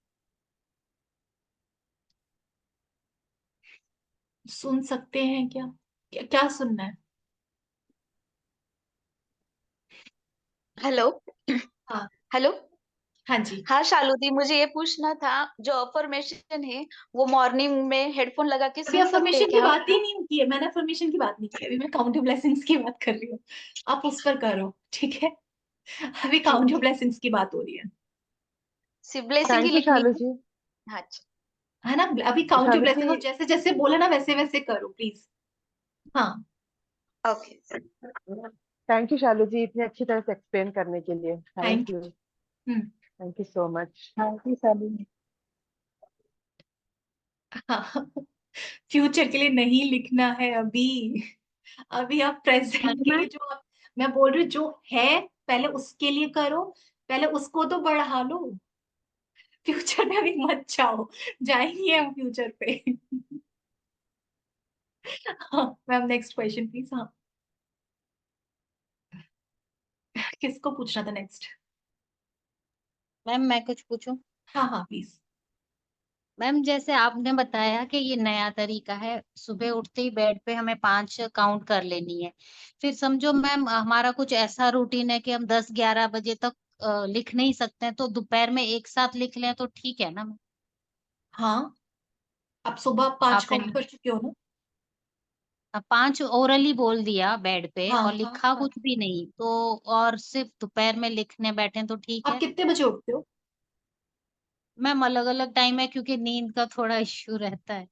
सुन सकते हैं क्या? क्या सुनना है? हेलो। हाँ। हेलो। हाँ जी। हाँ शालू दी, मुझे ये पूछना था, जो अफर्मेशन है वो मॉर्निंग में हेडफोन लगा के अभी सुन सकते हैं अफर्मेशन की क्या हम? बात ही नहीं की है, मैंने अफर्मेशन की बात नहीं की, अभी मैं काउंट योर ब्लेसिंग्स की बात कर रही हूँ। आप उस पर करो, ठीक है। अभी ठीक काउंट योर है। ब्लेसिंग्स की बात हो रही है। सिर्फ ब्लेसिंग ही थैंक यू लिखनी शालू है? जी। हाँ जी। है ना, अभी count your Shalu ji, blessings जैसे जैसे बोला ना वैसे वैसे करो प्लीज। हाँ। Okay. Thank you Shalu ji, इतनी अच्छी तरह से एक्सप्लेन करने के लिए। Thank thank you. You. Thank you so much. Thank you Shalu ji. हाँ, फ्यूचर के लिए नहीं लिखना है अभी, अभी आप प्रेजेंट के लिए जो आप, मैं बोल रही हूँ जो है पहले उसके लिए करो, पहले उसको तो बढ़ा लो। फ्यूचर में अभी मत जाओ, जाएंगे हम फ्यूचर पे। हाँ मैम, नेक्स्ट क्वेश्चन प्लीज। हाँ, किसको पूछना था नेक्स्ट? मैम मैं कुछ पूछूं? हाँ हाँ प्लीज। मैम जैसे आपने बताया कि ये नया तरीका है, सुबह उठते ही बेड पे हमें 5 काउंट कर लेनी है। फिर समझो मैम हमारा कुछ ऐसा रूटीन है कि हम 10-11 बजे तक लिख नहीं सकते हैं, तो दोपहर में एक साथ लिख लें तो ठीक है ना मैम? हाँ, आप सुबह 5 आपने काउंट कर चुके हो ना? 5 ओरली बोल दिया बेड पे हाँ और हाँ लिखा हाँ। कुछ भी नहीं, तो और सिर्फ दोपहर में लिखने बैठे तो ठीक आप है? कितने बजे उठते हो? मैम अलग अलग टाइम है क्योंकि नींद का थोड़ा इश्यू रहता है।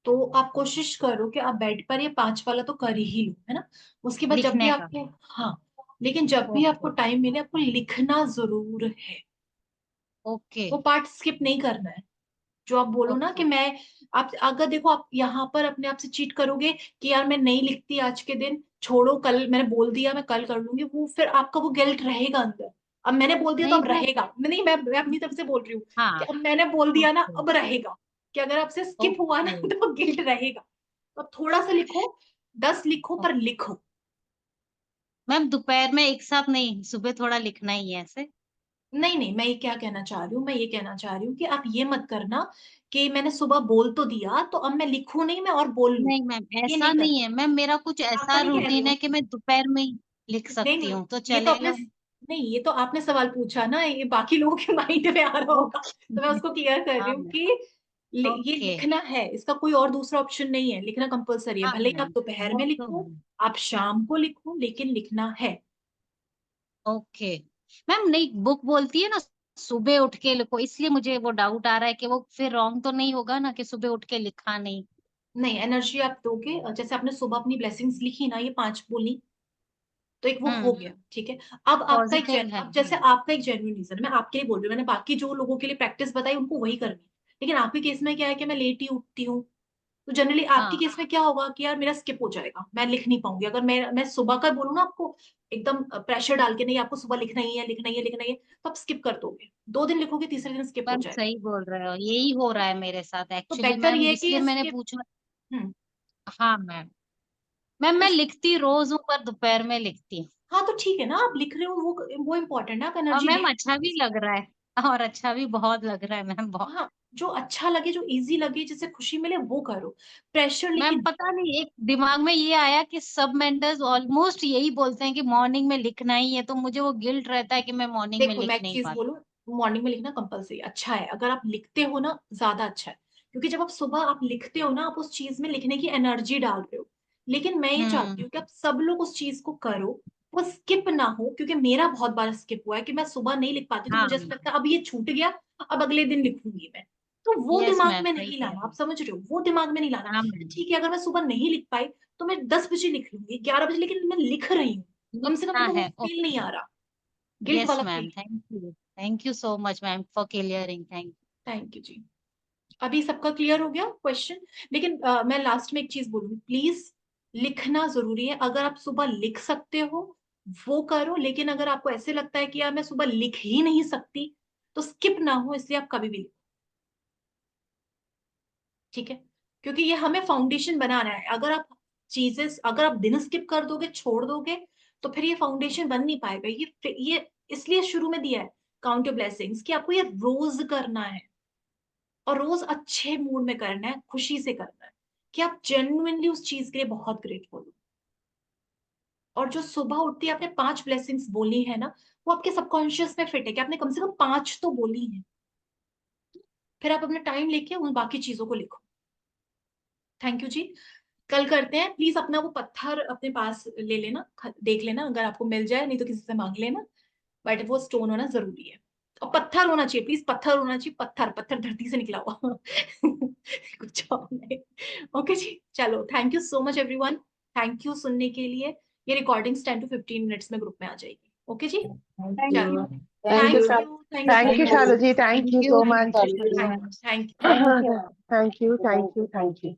तो आप कोशिश करो कि आप बेड पर ये 5 वाला तो कर ही लो, है ना। उसके बाद जब भी लिखने का। आपको, हाँ, लेकिन जब भी आपको ओके। टाइम मिले आपको लिखना जरूर है। ओके। वो पार्ट स्किप नहीं करना है। जो आप बोलो ना कि ओके। मैं, आप अगर देखो आप यहाँ पर अपने आप से चीट करोगे कि यार मैं नहीं लिखती आज के दिन, छोड़ो कल मैंने बोल दिया मैं कल कर लूंगी, वो फिर आपका वो गिल्ट रहेगा अंदर। अब मैंने बोल दिया तो नहीं अब मैं। रहेगा नहीं, मैं अपनी तरफ से बोल रही हूँ कि हाँ। अब मैंने बोल दिया ना, ओके। अब रहेगा। कि अगर आपसे स्किप हुआ ना ओके। तो गिल्ट रहेगा। तो अब थोड़ा सा लिखो, 10 लिखो पर लिखो। मैम दोपहर में एक साथ नहीं, सुबह थोड़ा लिखना ही है ऐसे? नहीं नहीं, मैं ये क्या कहना चाह रही हूँ, मैं ये कहना चाह रही हूँ कि आप ये मत करना कि मैंने सुबह बोल तो दिया तो अब मैं लिखूं नहीं, मैं और बोल लूं। नहीं मैम ये ऐसा नहीं नहीं करना। है मैम, मेरा कुछ आप तो ऐसा नहीं कह रही रूटीन है हो। कि मैं दोपहर में ही लिख नहीं सकती नहीं, हूँ, तो ये तो आपने, चलेगा? नहीं ये तो आपने सवाल पूछा ना, ये बाकी लोगों के माइंड में आ रहा होगा, ओके। तो मैं उसको क्लियर कर रही हाँ हूँ मैम। कि ये ओके लिखना है, इसका कोई और दूसरा ऑप्शन नहीं है, लिखना कंपलसरी है। हाँ भले ही आप मैम, दोपहर वो में तो लिखो, है। आप शाम को लिखो, लेकिन लिखना है। ओके मैम, नहीं बुक बोलती है ना सुबह उठ के लिखो, इसलिए मुझे वो डाउट आ रहा है कि वो फिर रॉन्ग तो नहीं होगा ना कि सुबह उठ के लिखा नहीं। नहीं, एनर्जी आप दोगे, जैसे आपने सुबह अपनी ब्लेसिंग्स लिखी ना, ये 5 बोली, तो एक वो हो गया, ठीक है। अब आपका पॉजिटिव है। अब जैसे आपका एक जेन्युइन रीजन है, मैं आपके लिए बोल रही हूँ, मैंने बाकी जो लोगों के लिए प्रैक्टिस बताई उनको वही करनी है, लेकिन आपके केस में क्या है कि मैं लेट ही उठती हूँ, तो जनरली आपके हाँ केस में क्या होगा कि यार मेरा स्किप हो जाएगा, मैं लिख नहीं पाऊंगी। अगर मैं सुबह का बोलूँ ना आपको, एकदम प्रेशर डाल के, नहीं आपको सुबह लिखना ही है, लिखना ही है, लिखना ही है, तो आप स्किप कर दोगे, 2 दिन लिखोगे, तीसरे दिन स्किप हो मैम जाएगा। सही बोल रहे हो, यही हो रहा है मेरे साथ तो एक्चुअली बेटर मैम, ये है कि इसलिए ये मैंने स्किप। पूछा। हम्म। हाँ मैम, मैम मैं लिखती रोज हूँ पर दोपहर में लिखती हूँ। हाँ तो ठीक है ना, आप लिख रहे हो, वो इम्पोर्टेंट है, आप और एनर्जी मैम दे। अच्छा भी लग रहा है, और अच्छा भी बहुत लग रहा है मैम, बहुत। हाँ, जो अच्छा लगे, जो इजी लगे, जिससे खुशी मिले, वो करो, प्रेशर मैम लेके। पता नहीं एक दिमाग में ये आया कि सब मेंटर्स ऑलमोस्ट यही बोलते हैं कि मॉर्निंग में लिखना ही है, तो मुझे वो गिल्ट रहता है कि मैं मॉर्निंग में देखो, मैं लिख एक नहीं चीज पाती। बोलूं, मॉर्निंग में लिखना कंपलसरी अच्छा है, अगर आप लिखते हो ना ज्यादा अच्छा है, क्योंकि जब आप सुबह आप लिखते हो ना, आप उस चीज में लिखने की एनर्जी डाल रहे हो। लेकिन मैं ये चाहती हम्म। हूँ कि आप सब लोग उस चीज को करो, वो स्किप ना हो, क्योंकि मेरा बहुत बार स्किप हुआ है कि मैं सुबह नहीं लिख पाती, तो हाँ मुझे ऐसा लगता है अब ये छूट गया, अब अगले दिन लिखूंगी मैं। तो वो यस दिमाग मैम, में सही नहीं कह लाना, रही आप समझ रहे हो, वो दिमाग में नहीं लाना। हूँ। हाँ मैम। ठीक है, अगर मैं सुबह नहीं लिख पाई, तो मैं 10 बजे लिख लूंगी, 11 बजे, लेकिन मैं लिख रही हूँ, कम से कम मेरे लिखना को वो है, फील नहीं ओके। आ रहा, गिल्ट यस वाला ma'am, feel. Thank you so much ma'am for clearing, thank. Thank you जी। अभी सबका क्लियर हो गया क्वेश्चन? लेकिन मैं लास्ट में एक चीज बोलूंगी, प्लीज लिखना जरूरी है, अगर आप सुबह लिख सकते हो वो करो, लेकिन अगर आपको ऐसे लगता है कि यार मैं सुबह लिख ही नहीं सकती, तो स्किप ना हो, इसलिए आप कभी भी लिखो, ठीक है, क्योंकि ये हमें फाउंडेशन बनाना है। अगर आप दिन स्किप कर दोगे, छोड़ दोगे, तो फिर ये फाउंडेशन बन नहीं पाएगा। ये इसलिए शुरू में दिया है काउंट योर ब्लेसिंग्स, कि आपको ये रोज करना है, और रोज अच्छे मूड में करना है, खुशी से करना है, कि आप जेन्युइनली उस चीज के लिए बहुत ग्रेटफुल हो। और जो सुबह उठती है आपने 5 ब्लेसिंग्स बोली है ना, वो आपके सबकॉन्शियस में फिट है कि आपने कम से कम 5 तो बोली है। फिर आप अपना टाइम लेके उन बाकी चीजों को लिखो। थैंक यू जी। कल करते हैं, प्लीज अपना वो पत्थर अपने पास ले लेना, देख लेना अगर आपको मिल जाए, नहीं तो किसी से मांग लेना, बट वो स्टोन होना जरूरी है, और पत्थर होना चाहिए, प्लीज पत्थर होना चाहिए, पत्थर पत्थर धरती से निकला हुआ कुछ और नहीं। ओके जी, चलो, thank you so much everyone, thank you सुनने के लिए। ये रिकॉर्डिंग्स 10 to 15 मिनट्स में ग्रुप में आ जाएगी। ओके जी, थैंक चलो, you. Thank you. Thank you you, Shalu ji, thank thank you you so ma'am, much. Thank you. Thank you.